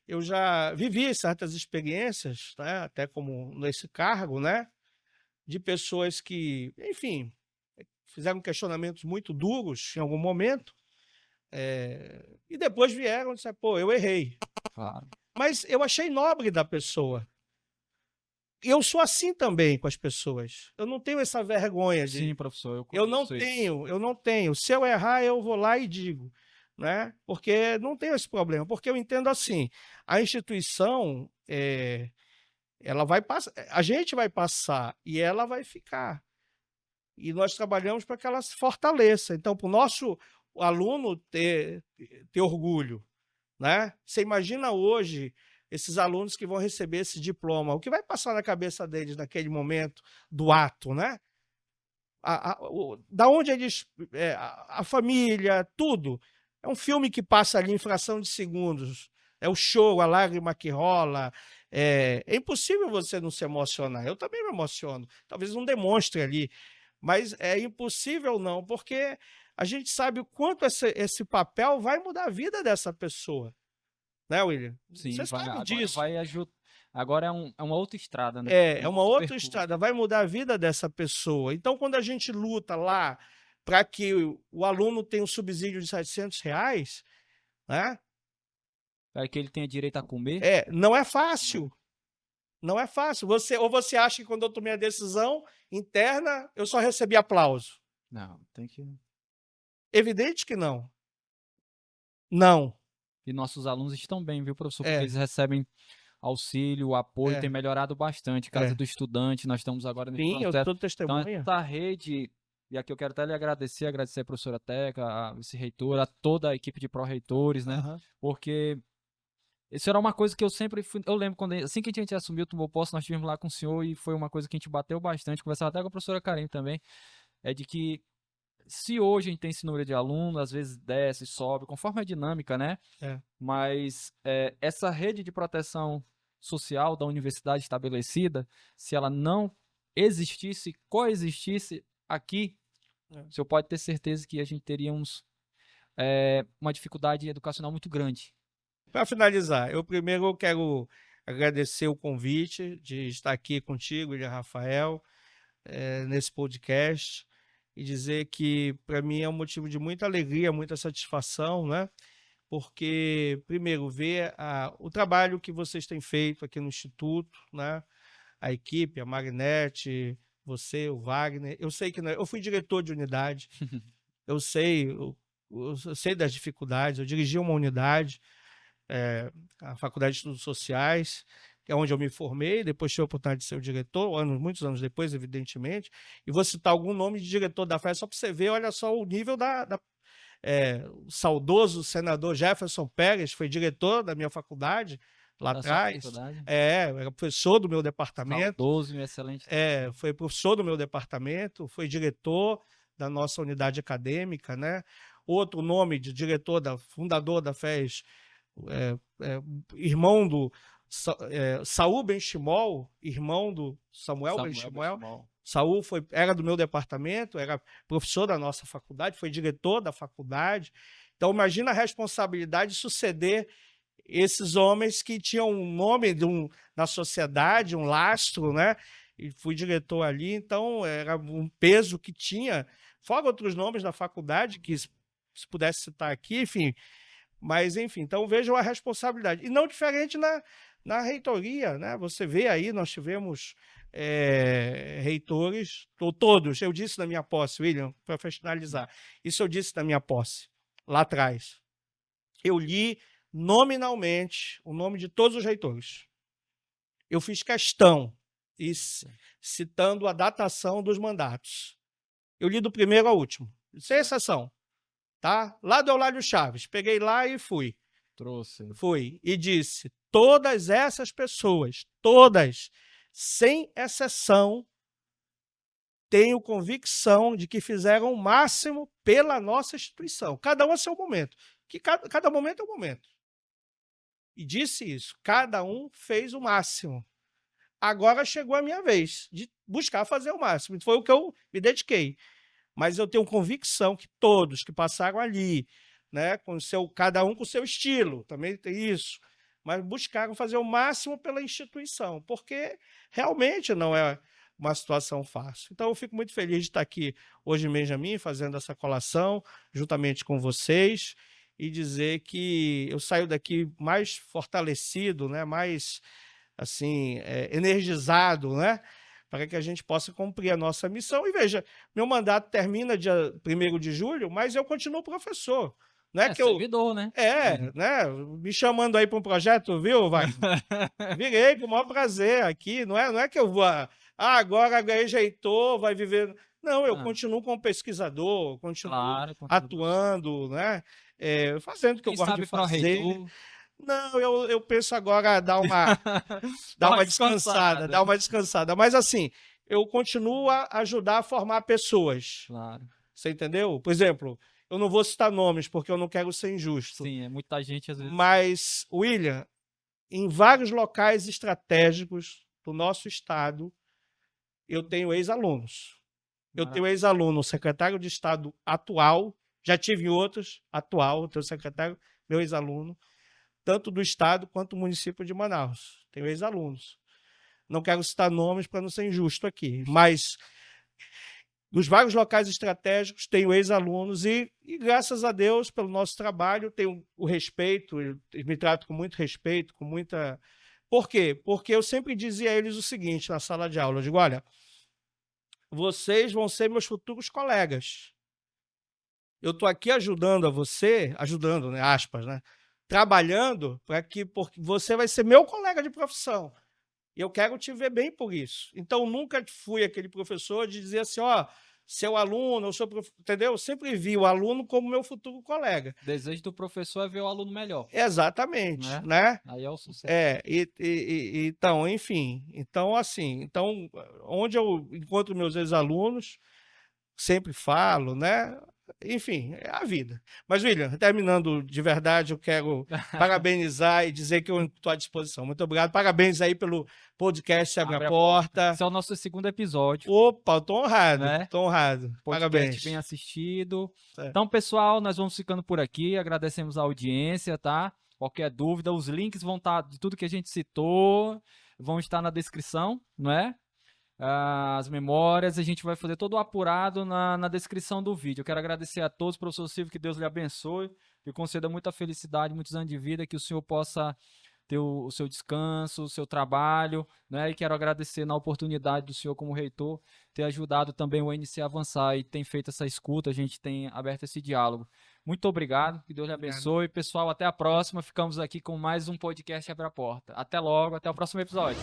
S2: Eu já vivi certas experiências, né, até como nesse cargo, né, de pessoas que, enfim, fizeram questionamentos muito duros em algum momento, E depois vieram e disseram, pô, eu errei.
S1: Claro.
S2: Mas eu achei nobre da pessoa. Eu sou assim também com as pessoas. Eu não tenho essa vergonha de.
S1: Sim, professor, eu
S2: Eu não
S1: conheço isso.
S2: tenho, eu não tenho. Se eu errar, eu vou lá e digo, né? Porque não tenho esse problema. Porque eu entendo assim, a instituição, ela vai passar, a gente vai passar e ela vai ficar. E nós trabalhamos para que ela se fortaleça. Então, para o nosso aluno ter orgulho, né? Você imagina hoje esses alunos que vão receber esse diploma, o que vai passar na cabeça deles naquele momento do ato, né? Da onde eles. A família, tudo. É um filme que passa ali em fração de segundos. É o show, a lágrima que rola. É impossível você não se emocionar. Eu também me emociono. Talvez não demonstre ali. Mas é impossível não, porque a gente sabe o quanto esse papel vai mudar a vida dessa pessoa. Né, William?
S1: Sim,
S2: Você sabe
S1: agora
S2: disso.
S1: vai ajudar. Agora é uma outra estrada, né?
S2: É uma outra
S1: percurso.
S2: estrada, vai mudar a vida dessa pessoa. Então, quando a gente luta lá para que o aluno tenha um subsídio de R$ 700, né?
S1: Para que ele tenha direito a comer.
S2: Não é fácil. Não é fácil. Ou você acha que quando eu tomei a decisão interna, eu só recebi aplauso?
S1: Não, tem que.
S2: Evidente que não. Não.
S1: E nossos alunos estão bem, viu, professor? Porque
S2: É,
S1: eles recebem auxílio, apoio, tem
S2: é,
S1: melhorado bastante. Casa
S2: é.
S1: do Estudante, nós estamos agora nesse
S2: Sim, eu
S1: processo.
S2: sou
S1: Então,
S2: testemunha.
S1: essa rede, e aqui eu quero até lhe agradecer a professora Teca, a vice-reitora, a toda a equipe de pró-reitores, né?
S2: Aham.
S1: Porque isso era uma coisa que eu sempre fui. Eu lembro quando assim que a gente assumiu, tomou posse, nós estivemos lá com o senhor e foi uma coisa que a gente bateu bastante, conversava até com a professora Karen também, é de que se hoje a gente tem esse número de alunos, às vezes desce, sobe, conforme a dinâmica, né?
S2: É.
S1: Mas essa rede de proteção social da universidade estabelecida, se ela não existisse, coexistisse aqui, o senhor pode ter certeza que a gente teríamos uma dificuldade educacional muito grande.
S2: Para finalizar, eu primeiro quero agradecer o convite de estar aqui contigo, William Rafael, nesse podcast, e dizer que para mim é um motivo de muita alegria, muita satisfação, né? Porque, primeiro, ver o trabalho que vocês têm feito aqui no Instituto, né? A equipe, a Marinette, você, o Wagner. Eu sei que eu fui diretor de unidade, eu sei, eu sei das dificuldades, eu dirigi uma unidade, a Faculdade de Estudos Sociais, que é onde eu me formei, depois tive a oportunidade de ser o diretor, muitos anos depois, evidentemente, e vou citar algum nome de diretor da FAES, só para você ver, olha só o nível o saudoso senador Jefferson Pérez foi diretor da minha faculdade lá
S1: Da sua
S2: atrás,
S1: faculdade.
S2: era professor do meu departamento,
S1: Saudoso e excelente.
S2: foi professor do meu departamento, foi diretor da nossa unidade acadêmica, né? Outro nome de diretor, fundador da FES, irmão do Saul Benchimol, irmão do Samuel Benchimol. Saul era do meu departamento, era professor da nossa faculdade, foi diretor da faculdade. Então, imagina a responsabilidade de suceder esses homens que tinham um nome na sociedade, um lastro, né? E fui diretor ali, então era um peso que tinha, fora outros nomes da faculdade, que se pudesse citar aqui, enfim. Mas, enfim, então vejam a responsabilidade. E não diferente na reitoria, né? Você vê aí, nós tivemos reitores, todos, eu disse na minha posse, William, para finalizar, isso eu disse na minha posse, lá atrás. Eu li nominalmente o nome de todos os reitores. Eu fiz questão, citando a datação dos mandatos. Eu li do primeiro ao último, sem exceção. Tá? Lá do Eulália Chaves, peguei lá e fui. Fui e disse, todas essas pessoas, todas, sem exceção, tenho convicção de que fizeram o máximo pela nossa instituição. Cada um a seu momento. Que cada momento é um momento. E disse isso, cada um fez o máximo. Agora chegou a minha vez de buscar fazer o máximo. Foi o que eu me dediquei. Mas eu tenho convicção que todos que passaram ali, né, cada um com o seu estilo, também tem isso, mas buscaram fazer o máximo pela instituição, porque realmente não é uma situação fácil. Então, eu fico muito feliz de estar aqui hoje em Benjamin, fazendo essa colação, juntamente com vocês, e dizer que eu saio daqui mais fortalecido, né? Mais assim, energizado, né? Para que a gente possa cumprir a nossa missão. E veja, meu mandato termina dia 1º de julho, mas eu continuo professor. Não é que eu.
S1: servidor, né?
S2: Né? Me chamando aí para um projeto, viu, vai? Virei com o maior prazer aqui. Não é que eu vou. Agora ganhei reitor, vai viver. Não, eu continuo como pesquisador, continuo atuando, né? Fazendo o que eu gosto de fazer. Não, eu penso agora dar uma descansada. Mas assim, eu continuo a ajudar a formar pessoas.
S1: Claro.
S2: Você entendeu? Por exemplo, eu não vou citar nomes porque eu não quero ser injusto.
S1: Sim, é muita gente às vezes.
S2: Mas, William, em vários locais estratégicos do nosso estado, eu tenho ex-alunos. Eu tenho ex-aluno, secretário de Estado atual, já tive outros, atual, tenho secretário, meu ex-aluno, tanto do Estado quanto do município de Manaus. Tenho ex-alunos. Não quero citar nomes para não ser injusto aqui, mas nos vários locais estratégicos tenho ex-alunos e, graças a Deus, pelo nosso trabalho, tenho o respeito, eu me trato com muito respeito, com muita... Por quê? Porque eu sempre dizia a eles o seguinte na sala de aula, eu digo, olha, vocês vão ser meus futuros colegas. Eu estou aqui ajudando a você, ajudando, né, aspas, né? Trabalhando porque você vai ser meu colega de profissão. E eu quero te ver bem por isso. Então, nunca fui aquele professor de dizer assim, ó, seu aluno, entendeu? Eu sempre vi o aluno como meu futuro colega.
S1: O desejo do professor é ver o aluno melhor.
S2: Exatamente, né?
S1: Aí é o sucesso.
S2: Então, enfim. Então, assim, onde eu encontro meus ex-alunos, sempre falo, né? Enfim, é a vida. Mas, William, terminando de verdade, eu quero parabenizar e dizer que eu estou à disposição. Muito obrigado. Parabéns aí pelo podcast Abre a Porta.
S1: Esse é o nosso 2º episódio.
S2: Opa, estou honrado. Estou honrado.
S1: Podcast
S2: parabéns.
S1: Bem assistido. Então, pessoal, nós vamos ficando por aqui. Agradecemos a audiência, tá? Qualquer dúvida, os links vão estar de tudo que a gente citou, vão estar na descrição, não é? As memórias, a gente vai fazer todo o apurado na descrição do vídeo. Eu quero agradecer a todos, professor Silvio, que Deus lhe abençoe, que conceda muita felicidade, muitos anos de vida, que o senhor possa ter o seu descanso, o seu trabalho, né? E quero agradecer na oportunidade do senhor como reitor, ter ajudado também o UNC a avançar e tem feito essa escuta, a gente tem aberto esse diálogo. Muito obrigado, que Deus lhe abençoe. Pessoal, até a próxima, ficamos aqui com mais um podcast Abre a Porta. Até logo, até o próximo episódio.